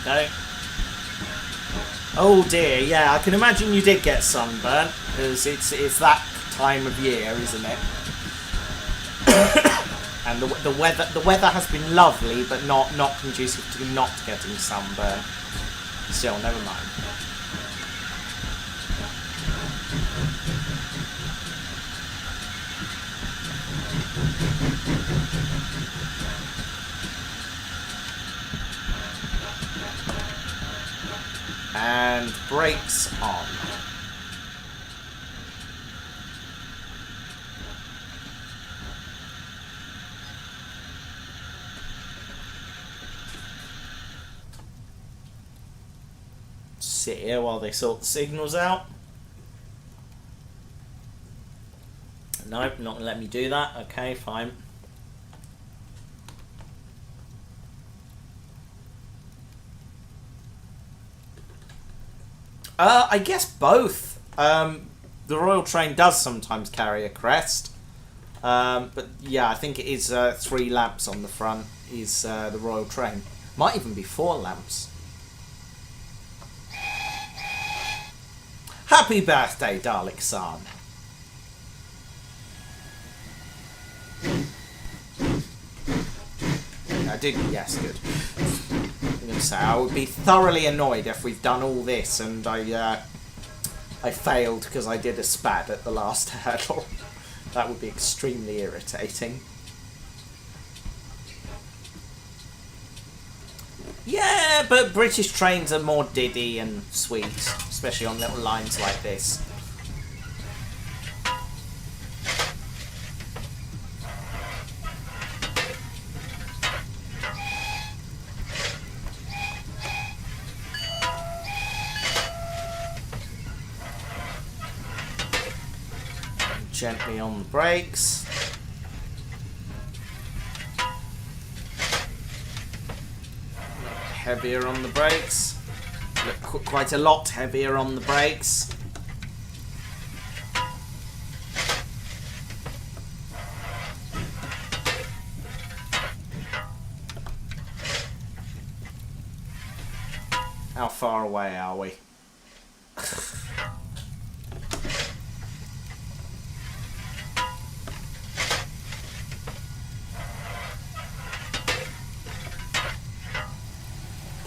A: There we go. Oh dear, yeah, I can imagine you did get sunburnt, because it's that time of year, isn't it? And the weather has been lovely, but not conducive to not getting sunburnt. Still, never mind. And brakes on. Sit here while they sort the signals out. Nope, not gonna let me do that. Okay, fine. I guess both. The Royal Train does sometimes carry a crest. But yeah, I think it is 3 lamps on the front is the Royal Train. Might even be 4 lamps. Happy birthday, Dalek-san. I did, yes, good. I'm going to say, I would be thoroughly annoyed if we've done all this and I failed because I did a spad at the last hurdle. That would be extremely irritating. Yeah, but British trains are more diddy and sweet, especially on little lines like this. Gently on the brakes. Heavier on the brakes. Look, quite a lot heavier on the brakes. How far away are we?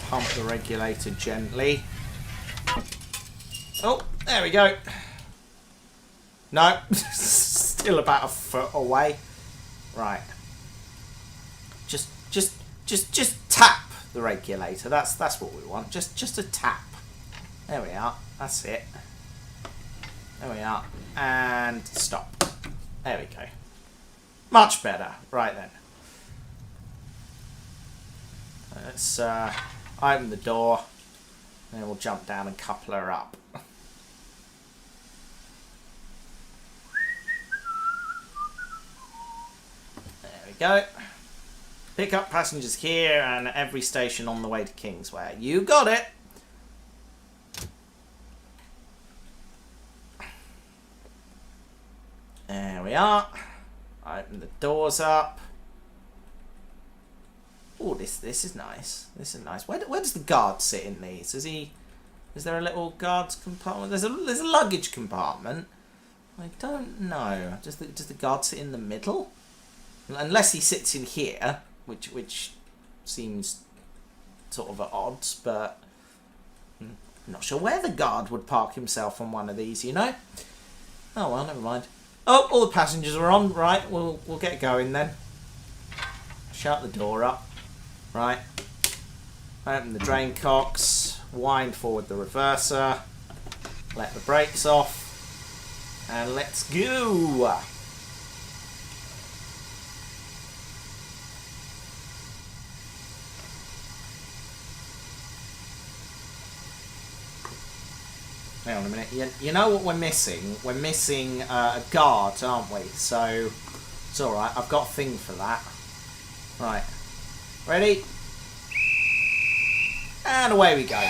A: Pump the regulator gently. Oh, there we go. No, just about a foot away. Right. Just Just tap the regulator. That's what we want. Just a tap. There we are. That's it. There we are. And stop. There we go. Much better. Right then. Let's open the door. And then we'll jump down and couple her up. There we go. Pick up passengers here and at every station on the way to Kingsway. You got it! There we are. Open the doors up. Oh, this is nice. This is nice. Where does the guard sit in these? Is there a little guard's compartment? There's a luggage compartment. I don't know. Does the guard sit in the middle? Unless he sits in here, which seems sort of at odds, but I'm not sure where the guard would park himself on one of these, you know? Oh well, never mind. Oh, all the passengers are on. Right, we'll get going then. Shut the door up. Right. Open the drain cocks. Wind forward the reverser. Let the brakes off. And let's go. Hang on a minute. You know what we're missing? We're missing a guard, aren't we? So it's alright. I've got a thing for that. Right. Ready? And away we go.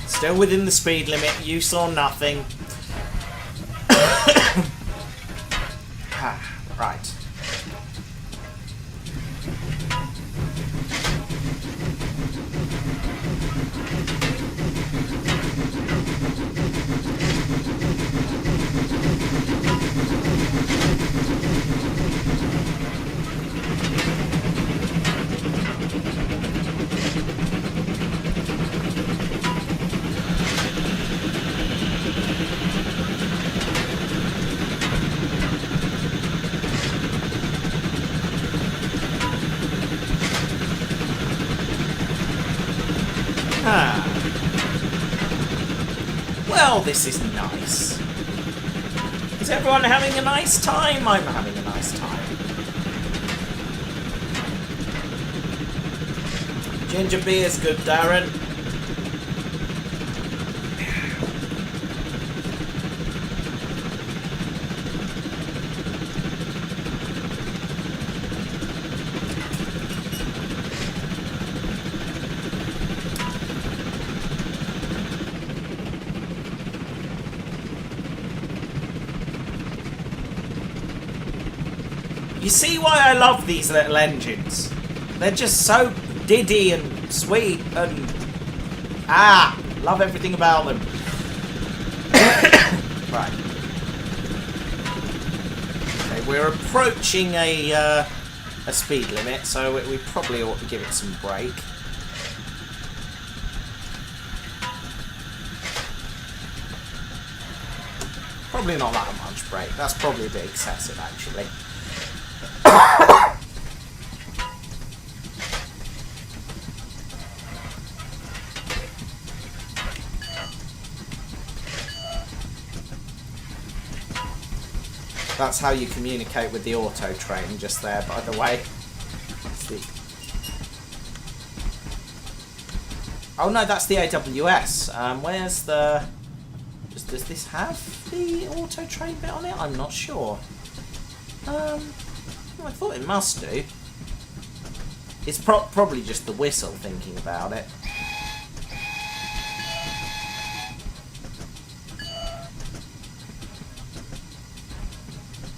A: Still within the speed limit, you saw nothing. Right. Well, this is nice. Is everyone having a nice time? I'm having a nice time. Ginger beer's good, Darren. You see why I love these little engines? They're just so diddy and sweet and... love everything about them. Right. Okay, we're approaching a speed limit, so we probably ought to give it some brake. Probably not that much brake. That's probably a bit excessive, actually. That's how you communicate with the auto train, just there, by the way. Oh no, that's the AWS. Where's the... Does this have the auto train bit on it? I'm not sure. I thought it must do. It's probably just the whistle, thinking about it.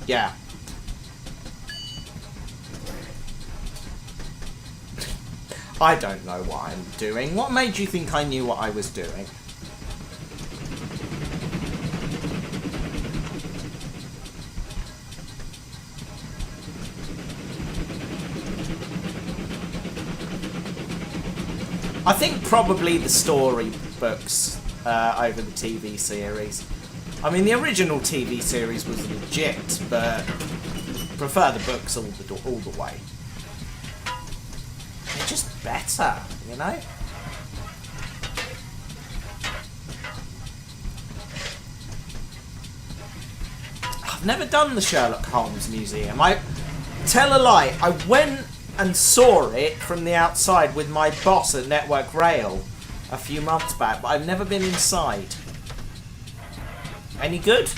A: Yeah. I don't know what I'm doing. What made you think I knew what I was doing? I think probably the story books over the TV series. I mean, the original TV series was legit, but prefer the books all the way. They're just better, you know? I've never done the Sherlock Holmes Museum. I tell a lie, I went and saw it from the outside with my boss at Network Rail a few months back, but I've never been inside. Any good?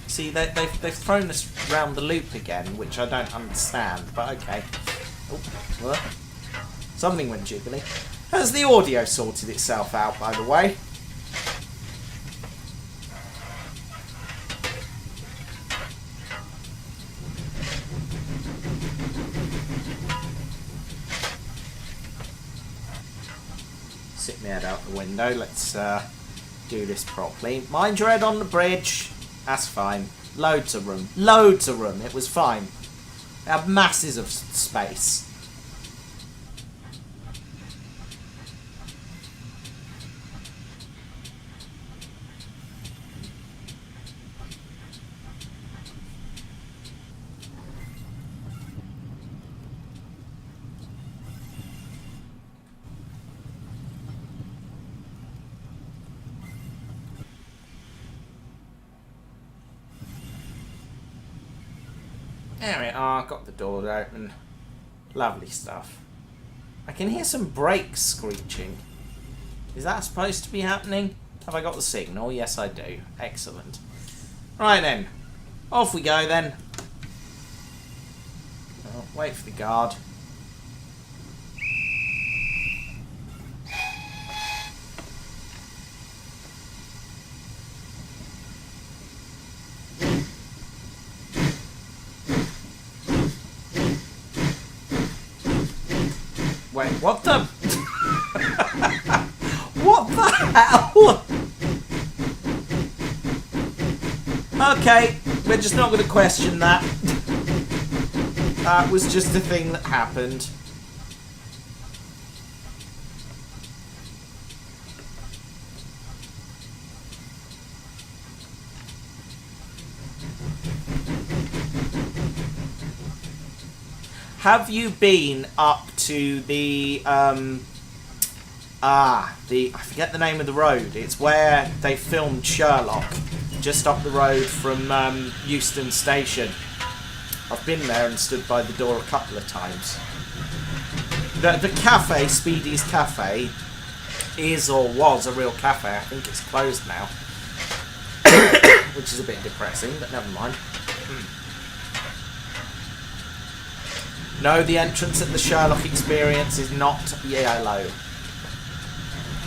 A: See, they've thrown us round the loop again, which I don't understand, but okay. Oh, what? Something went jiggly. Has the audio sorted itself out, by the way? Sit my head out the window. Let's do this properly. Mind your head on the bridge. That's fine. Loads of room. Loads of room. It was fine. They have masses of space. There we are, got the door open. Lovely stuff. I can hear some brakes screeching. Is that supposed to be happening? Have I got the signal? Yes, I do. Excellent. Right then. Off we go then. Oh, wait for the guard. Wait, what the? What the hell? Okay, we're just not going to question that. That was just a thing that happened. Have you been up to the I forget the name of the road. It's where they filmed Sherlock, just up the road from Euston Station. I've been there and stood by the door a couple of times. The cafe, Speedy's Cafe, is or was a real cafe. I think it's closed now, which is a bit depressing, but never mind. No, the entrance at the Sherlock Experience is not yellow.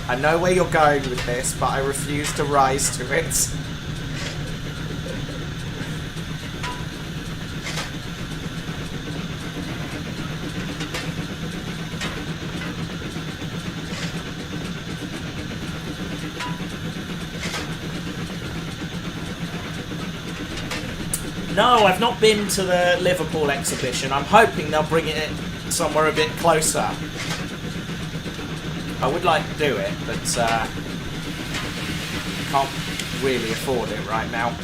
A: I know where you're going with this, but I refuse to rise to it. No, I've not been to the Liverpool exhibition. I'm hoping they'll bring it somewhere a bit closer. I would like to do it, but can't really afford it right now.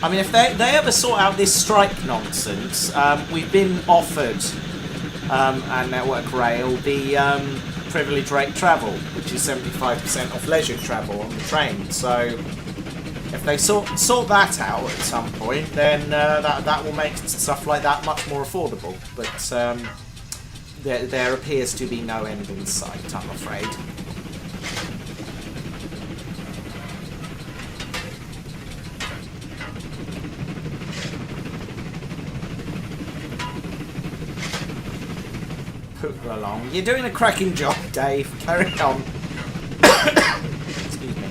A: I mean, if they ever sort out this strike nonsense, we've been offered at Network Rail the privilege rate travel, which is 75% off leisure travel on the train. So if they sort that out at some point, then that will make stuff like that much more affordable. But there appears to be no end in sight, I'm afraid. along. You're doing a cracking job, Dave. Carry on. Excuse me.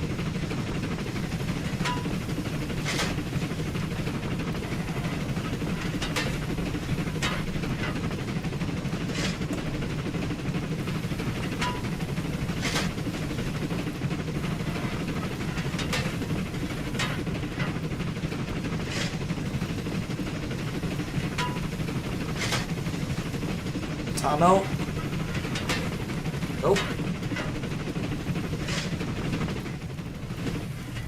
A: Tunnel. Oh.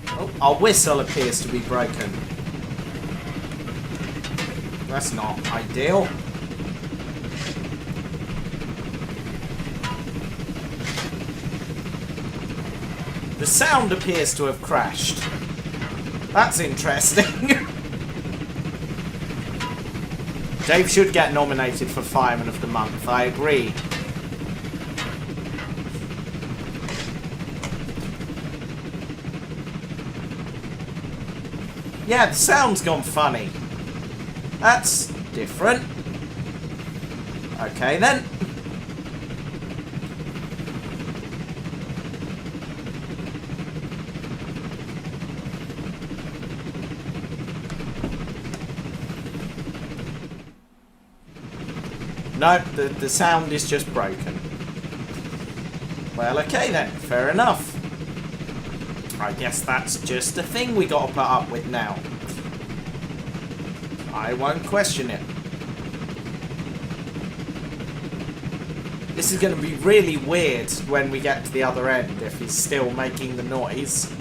A: Oh, our whistle appears to be broken. That's not ideal. The sound appears to have crashed. That's interesting. Dave should get nominated for Fireman of the Month, I agree. Yeah, the sound's gone funny. That's different. Okay then. No, the sound is just broken. Well, okay then, fair enough. I guess that's just a thing we gotta put up with now. I won't question it. This is gonna be really weird when we get to the other end if he's still making the noise.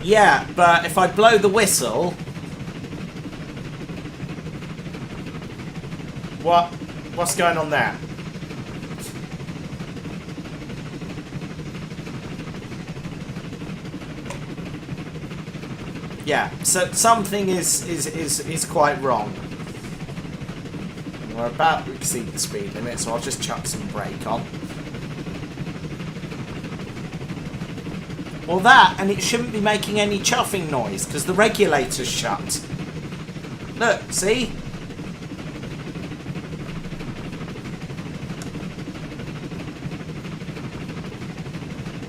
A: Yeah, but if I blow the whistle... What's going on there? Yeah, so something is quite wrong. We're about to exceed the speed limit, so I'll just chuck some brake on. Well, that, and it shouldn't be making any chuffing noise, because the regulator's shut. Look, see?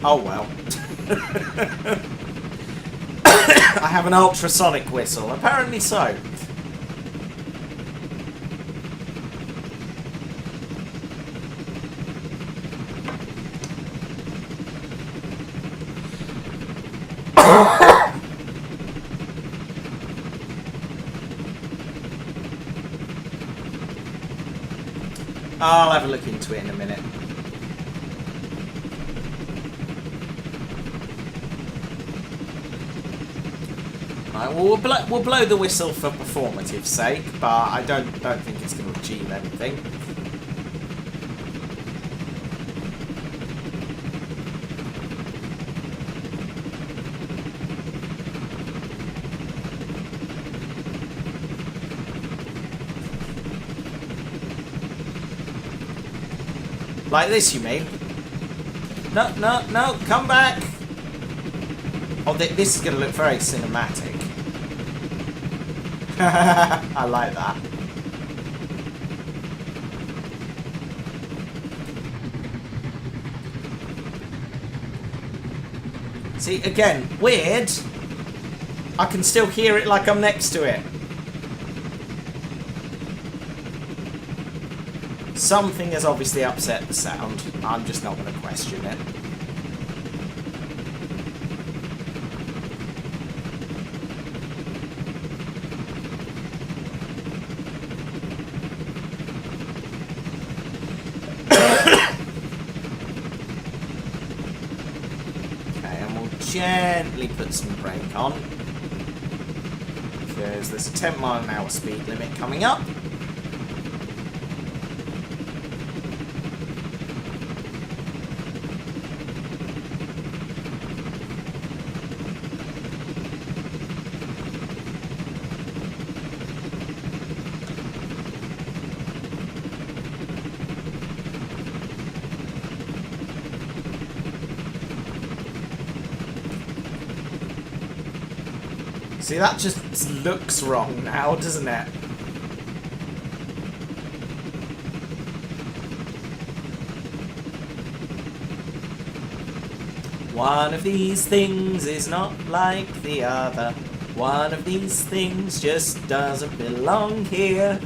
A: Oh, well. I have an ultrasonic whistle. Apparently so. I'll have a look into it in a minute. Right, well, we'll blow the whistle for performative sake, but I don't think it's going to achieve anything. Like this, you mean? No, no, no, come back! Oh, this is going to look very cinematic. I like that. See, again, weird. I can still hear it like I'm next to it. Something has obviously upset the sound. I'm just not going to question it. Okay, and we'll gently put some brake on, because there's a 10-mile-an-hour speed limit coming up. See, that just looks wrong now, doesn't it? One of these things is not like the other. One of these things just doesn't belong here.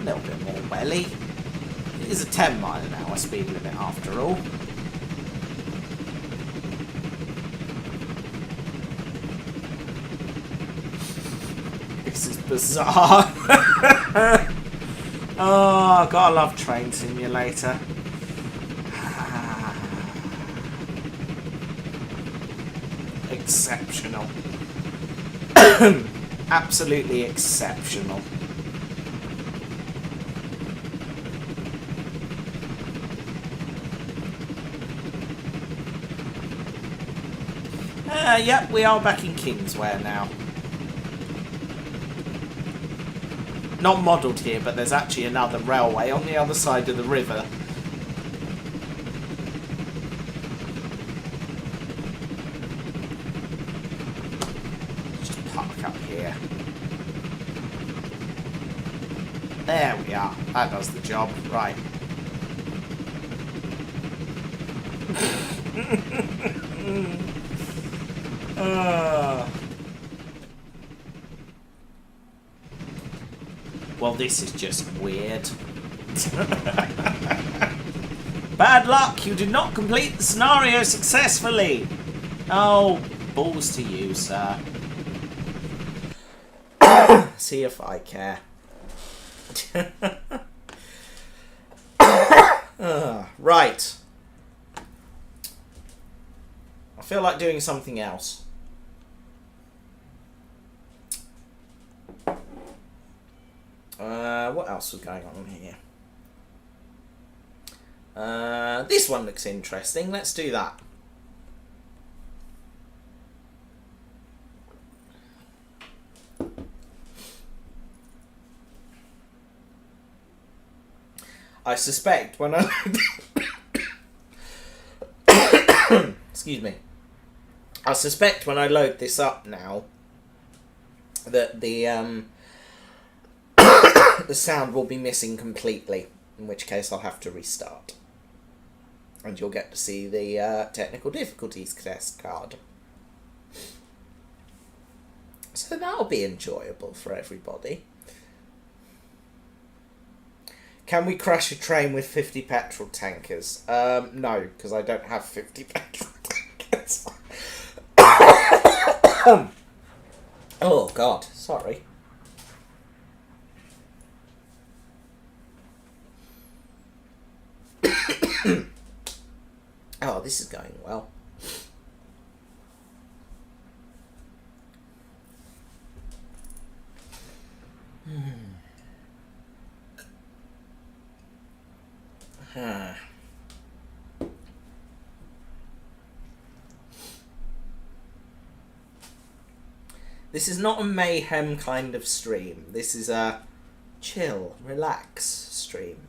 A: A little bit more welly. It is a 10-mile-an-hour speed limit after all. This is bizarre. Oh, gotta love Train Simulator. Exceptional. Absolutely exceptional. Yep, we are back in Kingswear now. Not modelled here, but there's actually another railway on the other side of the river. Just park up here. There we are. That does the job. Right. Well, this is just weird. Bad luck! You did not complete the scenario successfully! Oh, balls to you, sir. See if I care. Right. I feel like doing something else. What else was going on here? This one looks interesting. Let's do that. I suspect when I... Excuse me. I suspect when I load this up now that the the sound will be missing completely, in which case I'll have to restart. And you'll get to see the technical difficulties test card. So that'll be enjoyable for everybody. Can we crash a train with 50 petrol tankers? No, because I don't have 50 petrol tankers. Oh, God, sorry. Oh, this is going well. This is not a mayhem kind of stream. This is a chill, relax stream.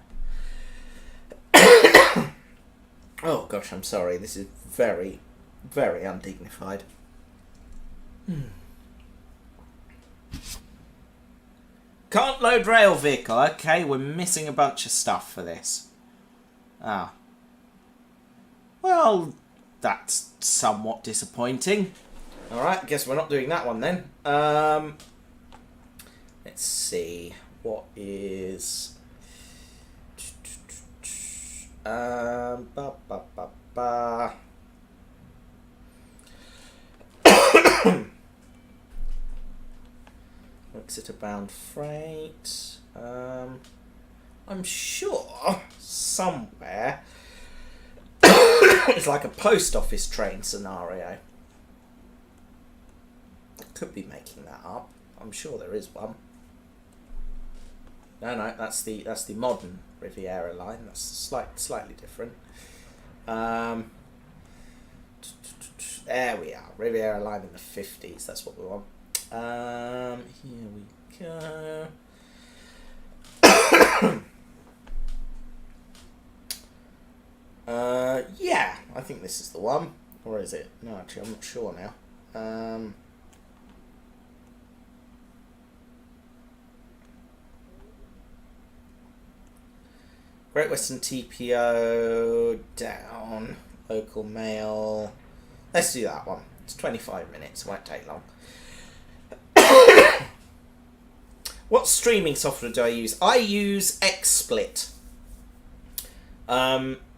A: Oh gosh, I'm sorry. This is very, very undignified. Can't load rail vehicle. Okay, we're missing a bunch of stuff for this. Ah. Well, that's somewhat disappointing. Alright, guess we're not doing that one then. Let's see. What is... Exeter bound freight. I'm sure somewhere it's like a post office train scenario. Could be making that up. I'm sure there is one. No, that's the modern Riviera line. That's slightly different. There we are. Riviera line in the 50s. That's what we want. Here we go. Yeah, I think this is the one. Or is it? No, actually, I'm not sure now. Great Western TPO, down, local mail. Let's do that one. It's 25 minutes, won't take long. What streaming software do I use? I use XSplit,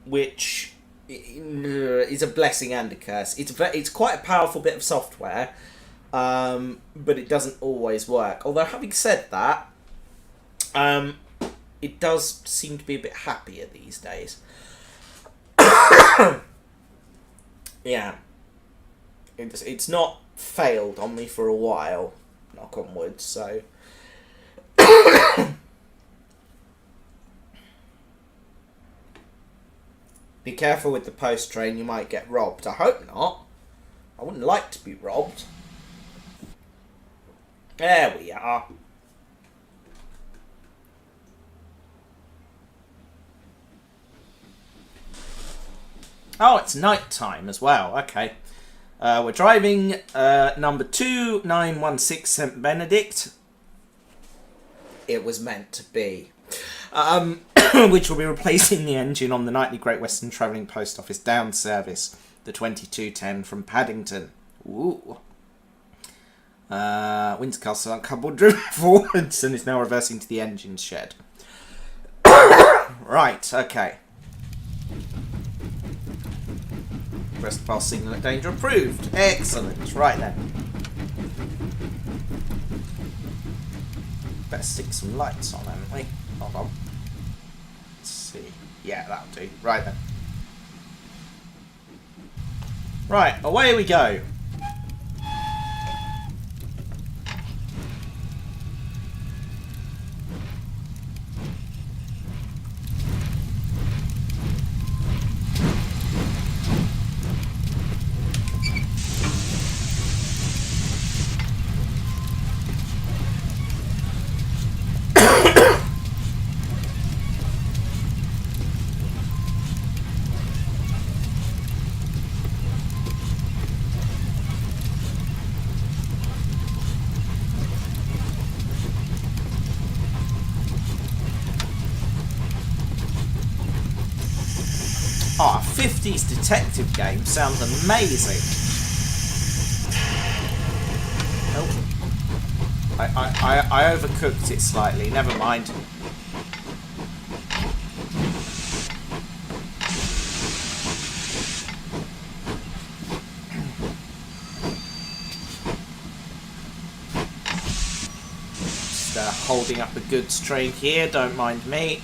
A: which is a blessing and a curse. It's quite a powerful bit of software, but it doesn't always work. Although, having said that, it does seem to be a bit happier these days. Yeah. It's not failed on me for a while, knock on wood, so... Be careful with the post train, you might get robbed. I hope not. I wouldn't like to be robbed. There we are. Oh, it's night time as well. Okay. We're driving number 2916 St. Benedict. It was meant to be. Which will be replacing the engine on the nightly Great Western Travelling Post Office down service, the 2210 from Paddington. Ooh. Windsor Castle uncoupled, driven forwards, and is now reversing to the engine shed. Right, okay. Rest pass signal at danger approved. Excellent. Right then. Better stick some lights on, haven't we? Hold on. Let's see. Yeah, that'll do. Right then. Right, away we go. Oh, a 50s detective game sounds amazing. Oh. I overcooked it slightly, never mind. Just holding up a goods train here, don't mind me.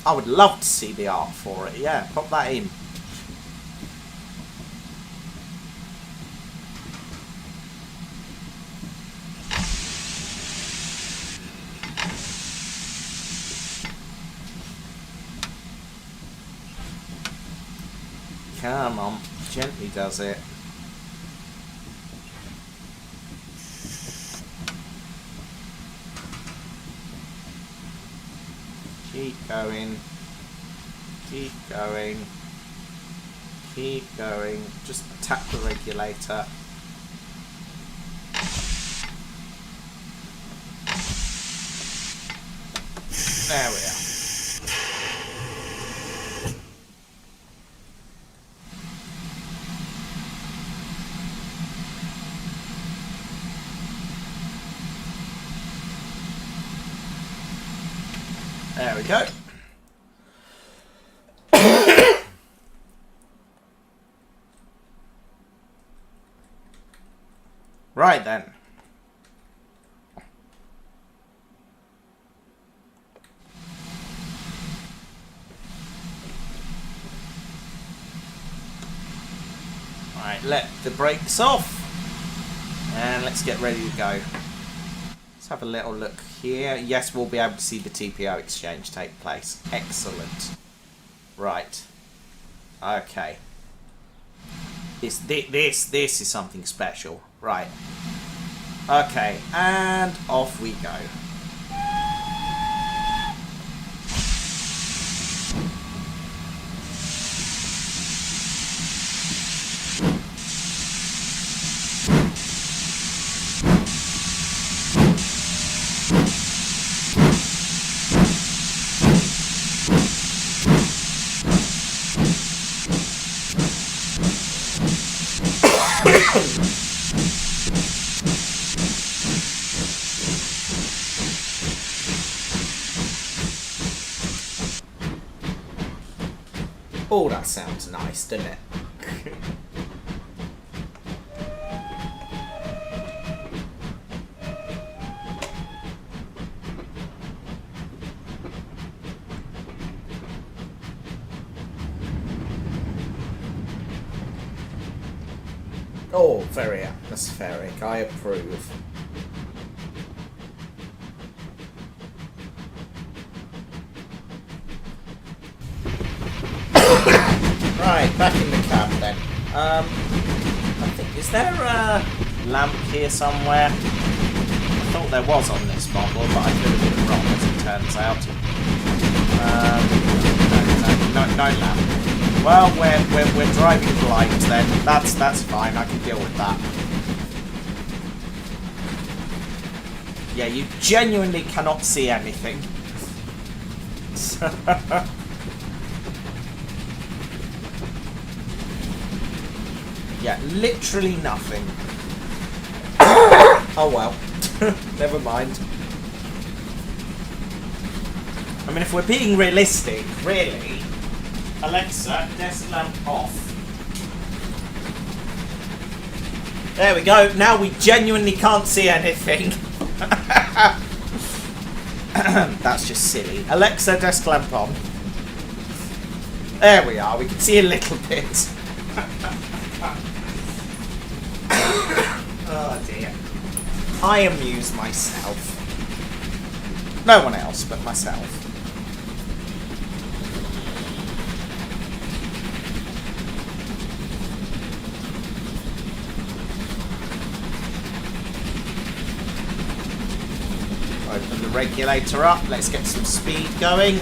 A: I would love to see the art for it, yeah, pop that in. Come on, gently does it. Keep going. Keep going. Keep going. Just tap the regulator. There we are. There we go. Right then. Right, let the brakes off. And let's get ready to go. Let's have a little look here. Yes, we'll be able to see the TPO exchange take place. Excellent. Right. Okay. This is something special. Right. Okay, and off we go. Oh, that sounds nice, doesn't it? Oh, very atmospheric. I approve. Right, back in the cab then. I think, is there a lamp here somewhere? I thought there was on this model, but I could have been wrong as it turns out. No lamp. Well, we're driving blind then. That's fine. I can deal with that. Yeah, you genuinely cannot see anything. Yeah, literally nothing. Oh well. Never mind. I mean, if we're being realistic, really, Alexa, desk lamp off. There we go. Now we genuinely can't see anything. That's just silly. Alexa, desk lamp on. There we are. We can see a little bit. Oh dear. I amuse myself. No one else but myself. Open the regulator up. Let's get some speed going.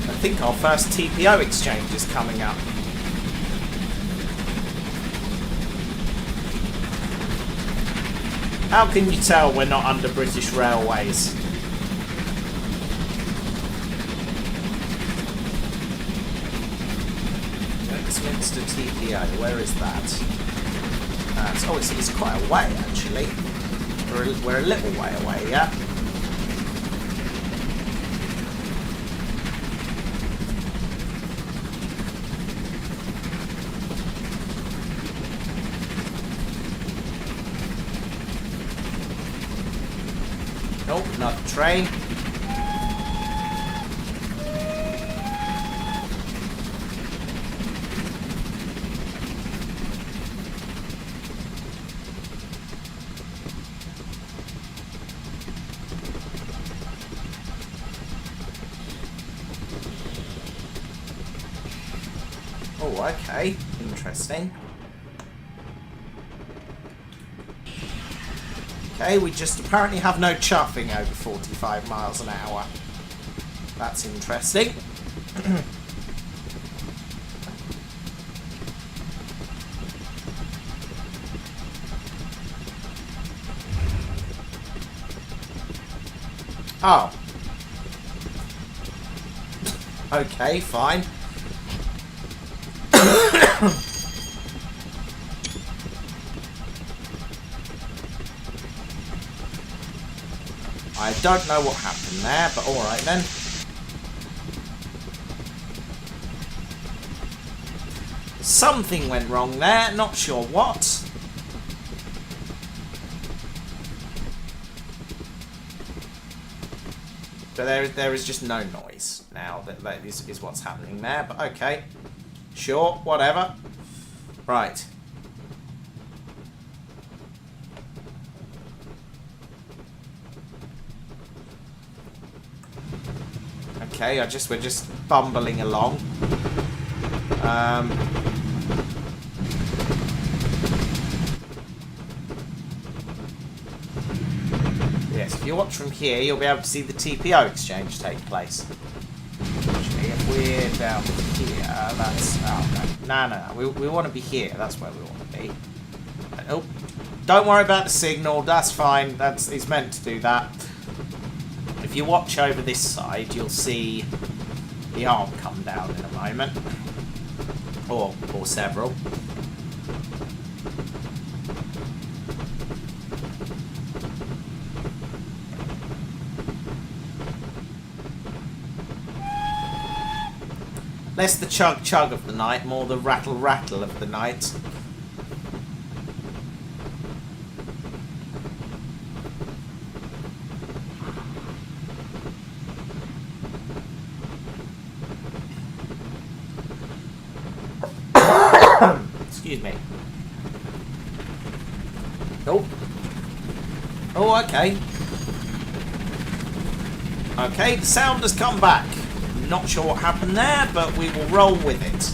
A: I think our first TPO exchange is coming up. How can you tell we're not under British Railways? Westminster TPO, where is that? Oh, it's quite a way actually. We're a little way away, yeah? Nope, not the train. Oh, okay. Interesting. Okay, we just apparently have no chuffing over 45 miles an hour. That's interesting. Oh. Okay, fine. I don't know what happened there, but alright then. Something went wrong there, not sure what. But there is just no noise now. That is what's happening there, but okay. Sure, whatever. Right. Okay, we're just bumbling along. Yes, if you watch from here, you'll be able to see the TPO exchange take place. Actually, if we're down here, that's... Oh, no. We want to be here. That's where we want to be. Oh, don't worry about the signal. That's fine. It's meant to do that. If you watch over this side, you'll see the arm come down in a moment. Or several. Less the chug-chug of the night, more the rattle-rattle of the night. Excuse me. Oh. Oh, okay. Okay, the sound has come back. Not sure what happened there, but we will roll with it.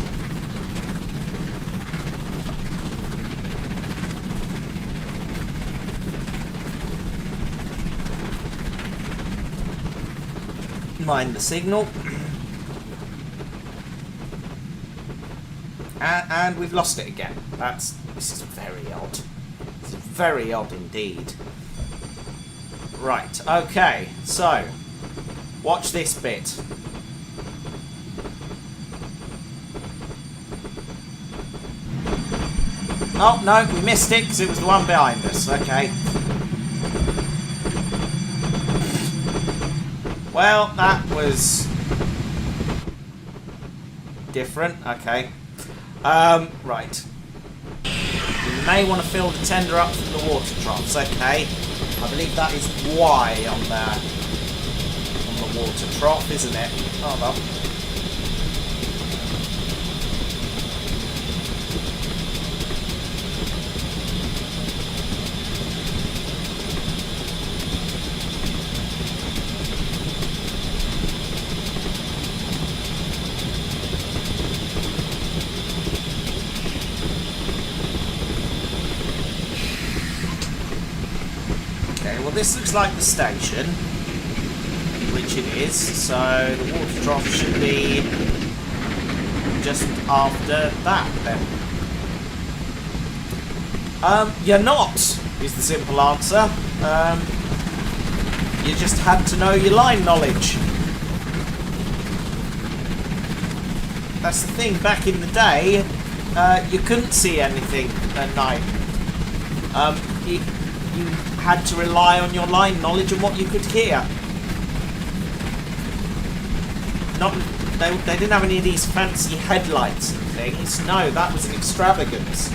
A: Mind the signal. And we've lost it again. This is very odd. This is very odd indeed. Right, okay, so watch this bit. Oh, no, we missed it because it was the one behind us. Okay. Well, that was different. Okay. Right. We may want to fill the tender up from the water troughs. Okay. I believe that is Y on the water trough, isn't it? Hold on. This looks like the station, which it is, so the water trough should be just after that then. You're not, is the simple answer. You just had to know your line knowledge. That's the thing, back in the day, you couldn't see anything at night. You had to rely on your line knowledge and what you could hear. They didn't have any of these fancy headlights and things. No, that was an extravagance.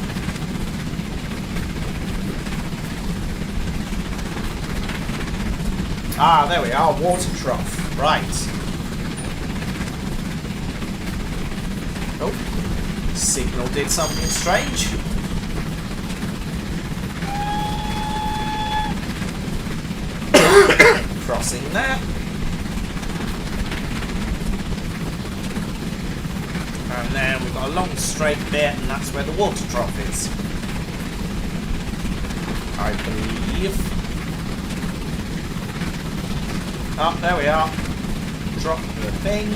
A: Ah, there we are, water trough. Right. Oh, signal did something strange. Crossing there. And then we've got a long straight bit, and that's where the water trough is. I believe. Oh, there we are. Drop the thing.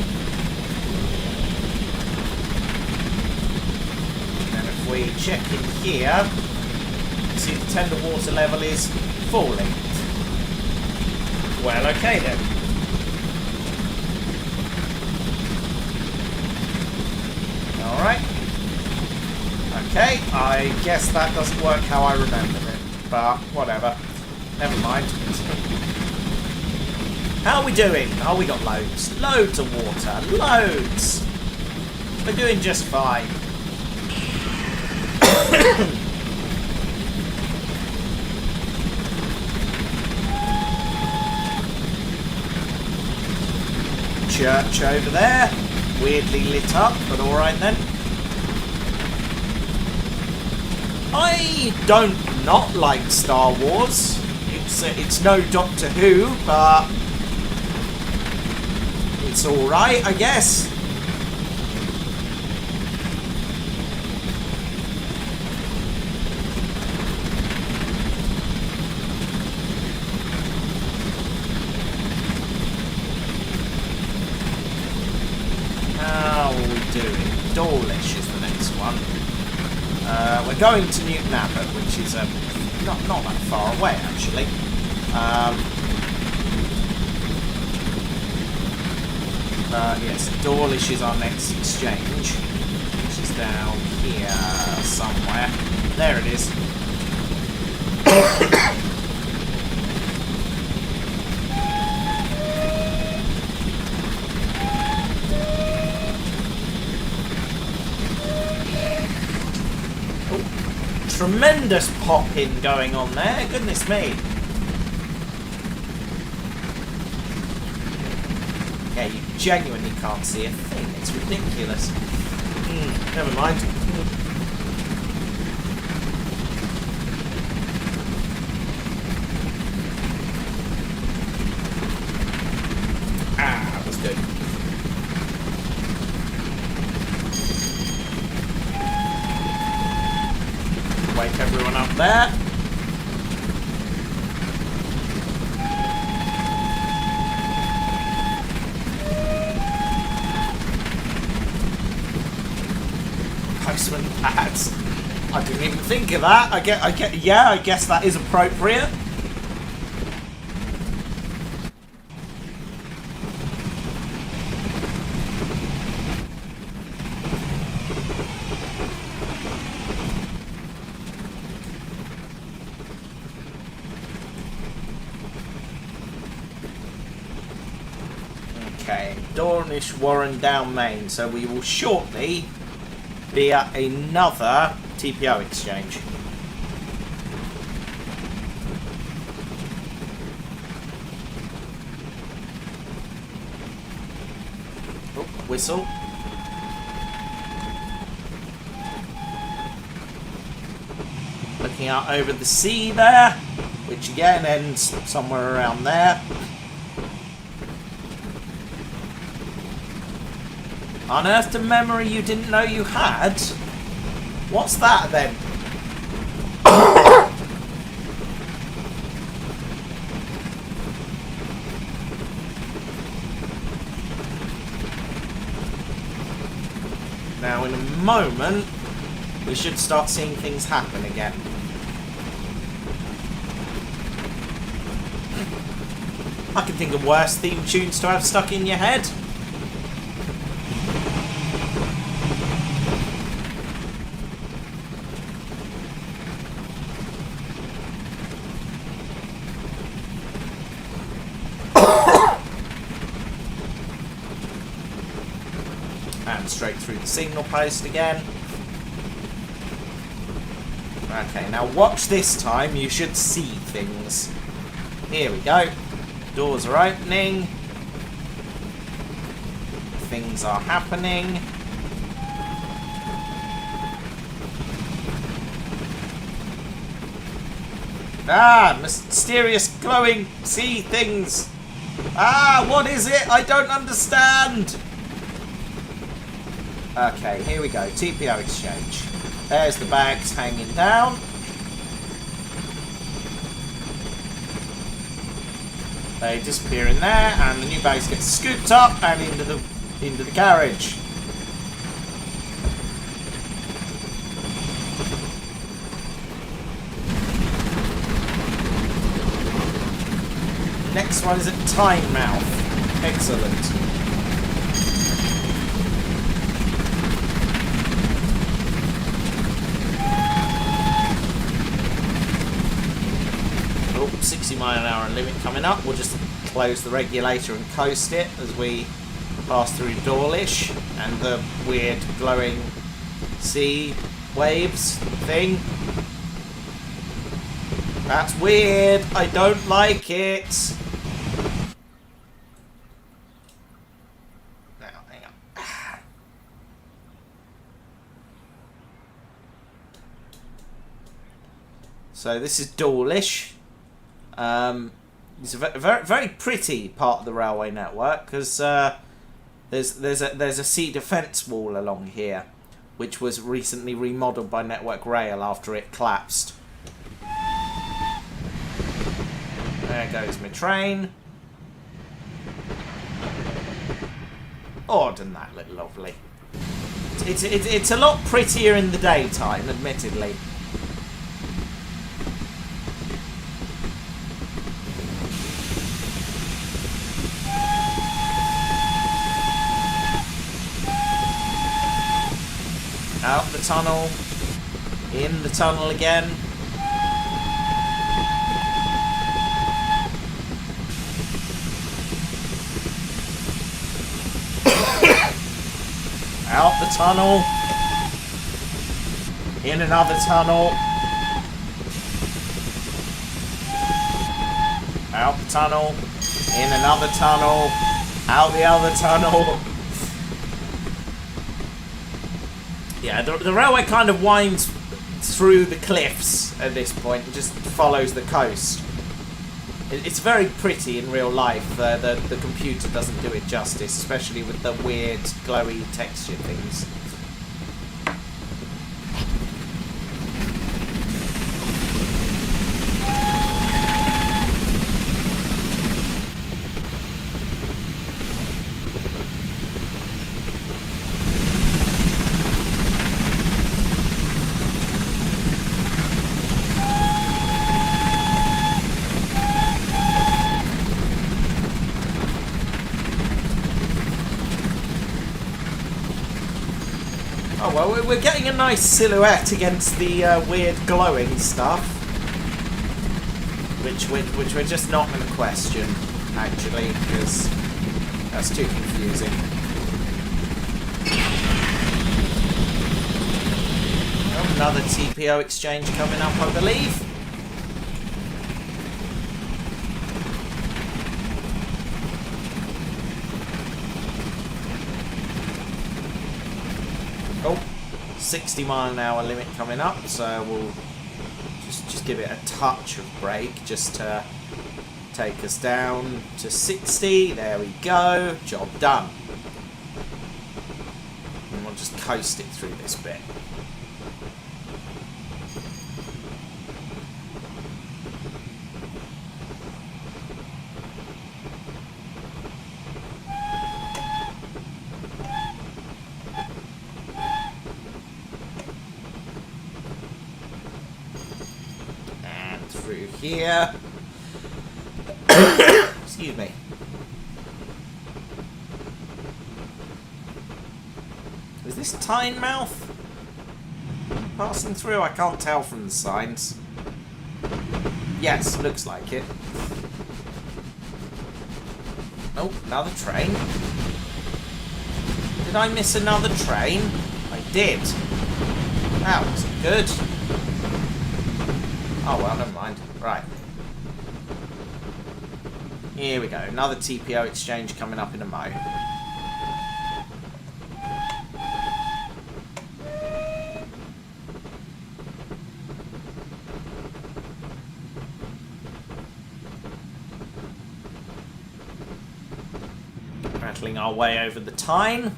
A: And if we check in here, you see the tender water level is falling. Well, okay then. Alright. Okay, I guess that doesn't work how I remembered it, but whatever. Never mind. How are we doing? Oh, we got loads. Loads of water. Loads. We're doing just fine. Church over there, weirdly lit up, but alright then. I don't not like Star Wars. It's no Doctor Who, but it's alright, I guess. doing? Dawlish is the next one. We're going to Newton Abbot, which is not that far away, actually. Yes, Dawlish is our next exchange, which is down here somewhere. There it is. Tremendous pop-in going on there, goodness me. Yeah, you genuinely can't see a thing, it's ridiculous. Never mind. Ah, that was good. Wake everyone up there. Postman pads. I didn't even think of that. Yeah, I guess that is appropriate. Okay, Dornish, Warren, down Main. So we will shortly be at another TPO exchange. Oh, whistle. Looking out over the sea there, which again ends somewhere around there. Unearthed a memory you didn't know you had? What's that then? Now in a moment we should start seeing things happen again. I can think of worse theme tunes to have stuck in your head. And straight through the signal post again. Okay, now watch this time. You should see things. Here we go. Doors are opening. Things are happening. Ah, mysterious glowing sea things. Ah, what is it? I don't understand. Okay, here we go. TPO exchange. There's the bags hanging down. They disappear in there, and the new bags get scooped up and into the carriage. Next one is at Tynemouth. Excellent. Oh, 60-mile-an-hour limit coming up. We'll just close the regulator and coast it as we pass through Dawlish and the weird glowing sea waves thing. That's weird. I don't like it. Now, hang on. So this is Dawlish. It's a very, very pretty part of the railway network because there's a sea defence wall along here, which was recently remodelled by Network Rail after it collapsed. There goes my train. Oh, doesn't that look lovely? It's a lot prettier in the daytime, admittedly. Out the tunnel. In the tunnel again. Out the tunnel. In another tunnel. Out the tunnel. In another tunnel. Out the other tunnel. Yeah, the railway kind of winds through the cliffs at this point and just follows the coast. It's very pretty in real life. The computer doesn't do it justice, especially with the weird glowy texture things. Oh well, we're getting a nice silhouette against the weird glowing stuff, which we're just not going to question, actually, because that's too confusing. Oh, another TPO exchange coming up, I believe. Oh, 60 mile an hour limit coming up, so we'll just give it a touch of brake just to take us down to 60. There we go, job done. And we'll just coast it through this bit. Through here. Excuse me. Is this Tynemouth passing through? I can't tell from the signs. Yes, looks like it. Oh, another train. Did I miss another train? I did. That wasn't good. Oh well, never mind. Right. Here we go. Another TPO exchange coming up in a mo. Rattling our way over the Tyne.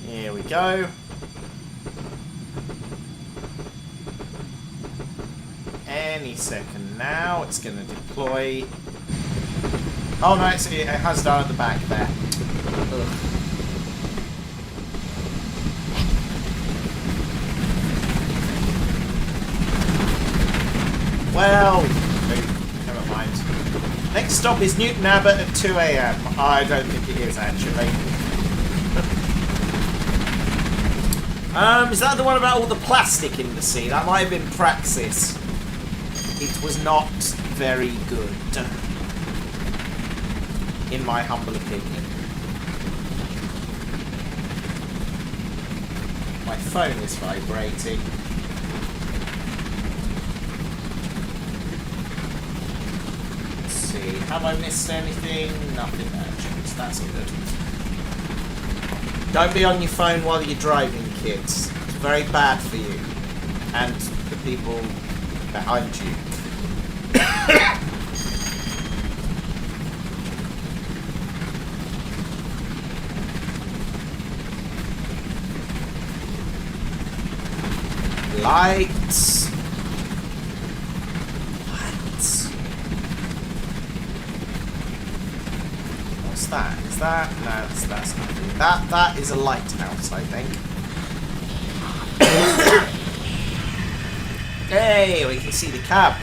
A: Here we go. Any second now, it's going to deploy. Oh no, it has done at the back there. Ugh. Well, never mind. Next stop is Newton Abbot at 2 AM. I don't think it is actually. Is that the one about all the plastic in the sea? That might have been Praxis. It was not very good, in my humble opinion. My phone is vibrating. Let's see, have I missed anything? Nothing urgent, that's good. Don't be on your phone while you're driving, kids. It's very bad for you. And the people behind you. Lights. Lights. that? No, that's nothing. That is a lighthouse, I think. Hey, we can see the cab.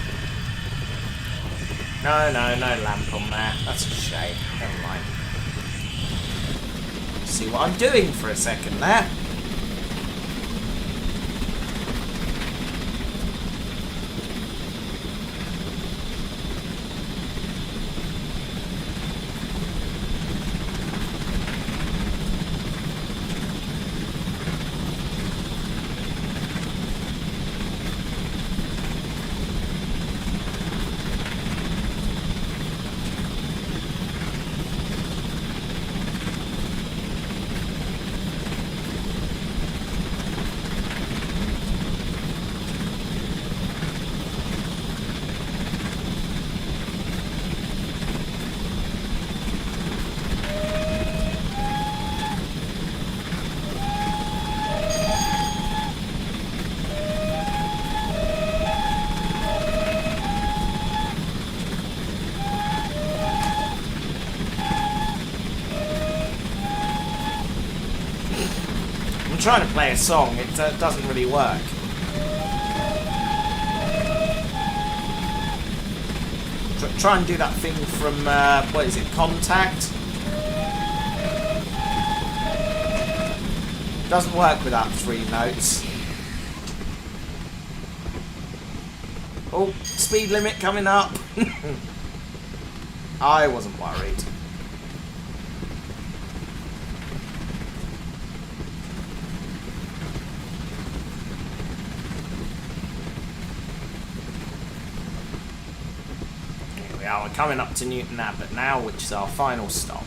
A: No lamp on there. That's a shame. Never mind. See what I'm doing for a second there. Trying to play a song, it doesn't really work. Try and do that thing from, what is it, Contact? Doesn't work without 3 notes. Oh, speed limit coming up. I wasn't worried. We're coming up to Newton Abbot now, which is our final stop.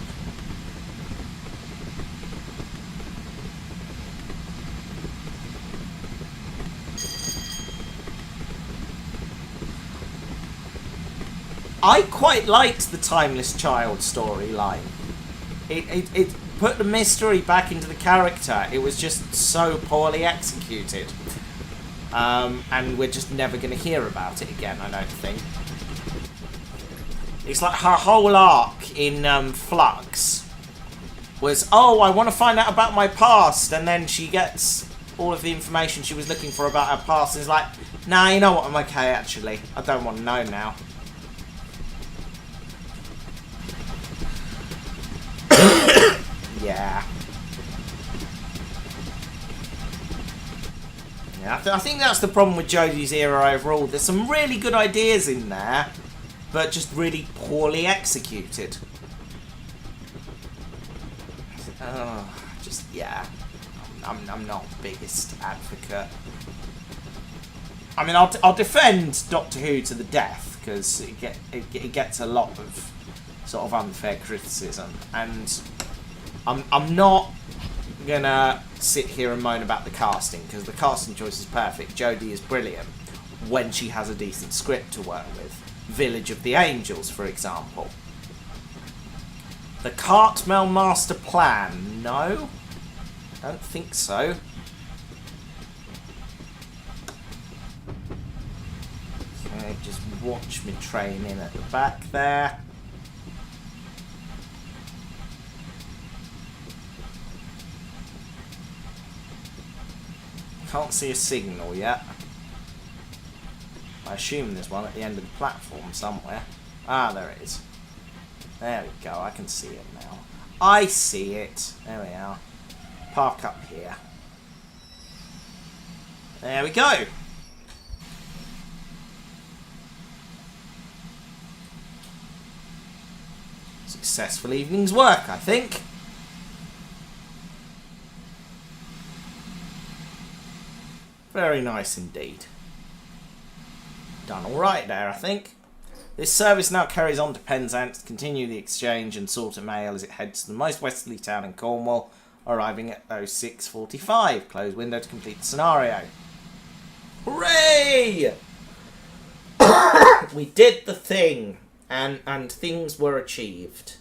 A: I quite liked the Timeless Child storyline. It put the mystery back into the character. It was just so poorly executed. And we're just never going to hear about it again, I don't think. It's like her whole arc in Flux was, oh, I want to find out about my past, and then she gets all of the information she was looking for about her past, and is like, nah, you know what, I'm okay, actually. I don't want to know now. Yeah. Yeah, I think that's the problem with Jodie's era overall. There's some really good ideas in there, but just really poorly executed. Yeah. I'm not the biggest advocate. I mean, I'll defend Doctor Who to the death, because it gets a lot of sort of unfair criticism, and I'm not gonna sit here and moan about the casting, because the casting choice is perfect. Jodie is brilliant when she has a decent script to work with. Village of the Angels, for example. The Cartmel Master Plan, no? Don't think so. Okay, just watch me train in at the back there. Can't see a signal yet. I assume there's one at the end of the platform somewhere. Ah, there it is. There we go, I can see it now. I see it. There we are. Park up here. There we go. Successful evening's work, I think. Very nice indeed. Done alright there, I think. This service now carries on to Penzance to continue the exchange and sort of mail as it heads to the most westerly town in Cornwall, arriving at 06:45. Close window to complete the scenario. Hooray! We did the thing, and things were achieved.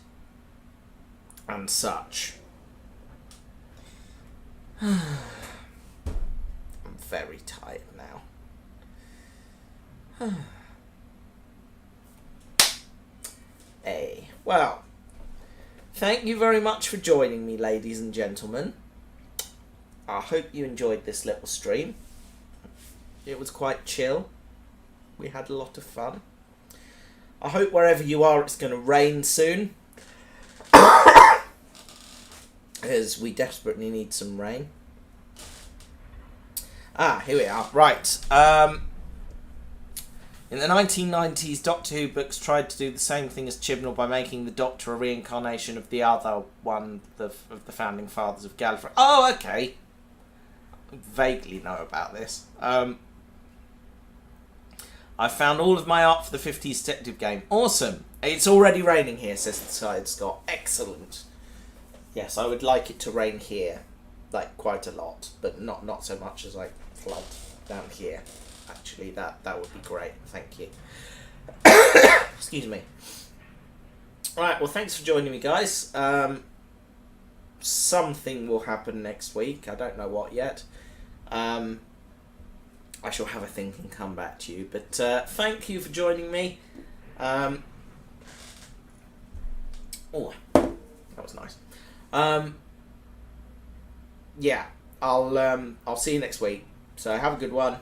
A: And such. I'm very tired now. Hey, well, thank you very much for joining me, ladies and gentlemen. I hope you enjoyed this little stream. It was quite chill. We had a lot of fun. I hope wherever you are it's going to rain soon. Because we desperately need some rain. Here we are. Right. In the 1990s, Doctor Who books tried to do the same thing as Chibnall by making the Doctor a reincarnation of the other one of the founding fathers of Gallifrey. Oh, okay. I vaguely know about this. I found all of my art for the 50s detective game. Awesome. It's already raining here, says the Side Scott. Excellent. Yes, I would like it to rain here. Like, quite a lot. But not so much as like flood down here. Actually, that would be great. Thank you. Excuse me. Alright, well, thanks for joining me, guys. Something will happen next week. I don't know what yet. I shall have a think and come back to you. But thank you for joining me. Oh, that was nice. Yeah, I'll see you next week. So have a good one.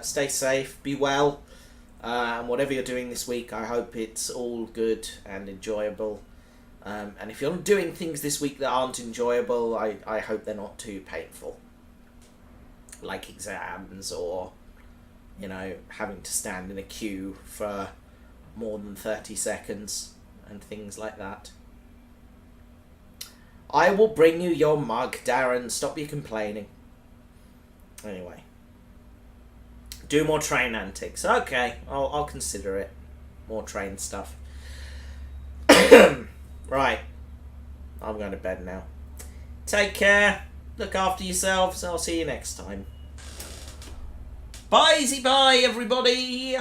A: Stay safe. Be well. And whatever you're doing this week, I hope it's all good and enjoyable. And if you're doing things this week that aren't enjoyable, I hope they're not too painful. Like exams or, you know, having to stand in a queue for more than 30 seconds and things like that. I will bring you your mug, Darren. Stop your complaining. Anyway. Do more train antics. Okay, I'll consider it. More train stuff. Right. I'm going to bed now. Take care. Look after yourselves. I'll see you next time. Bye, everybody.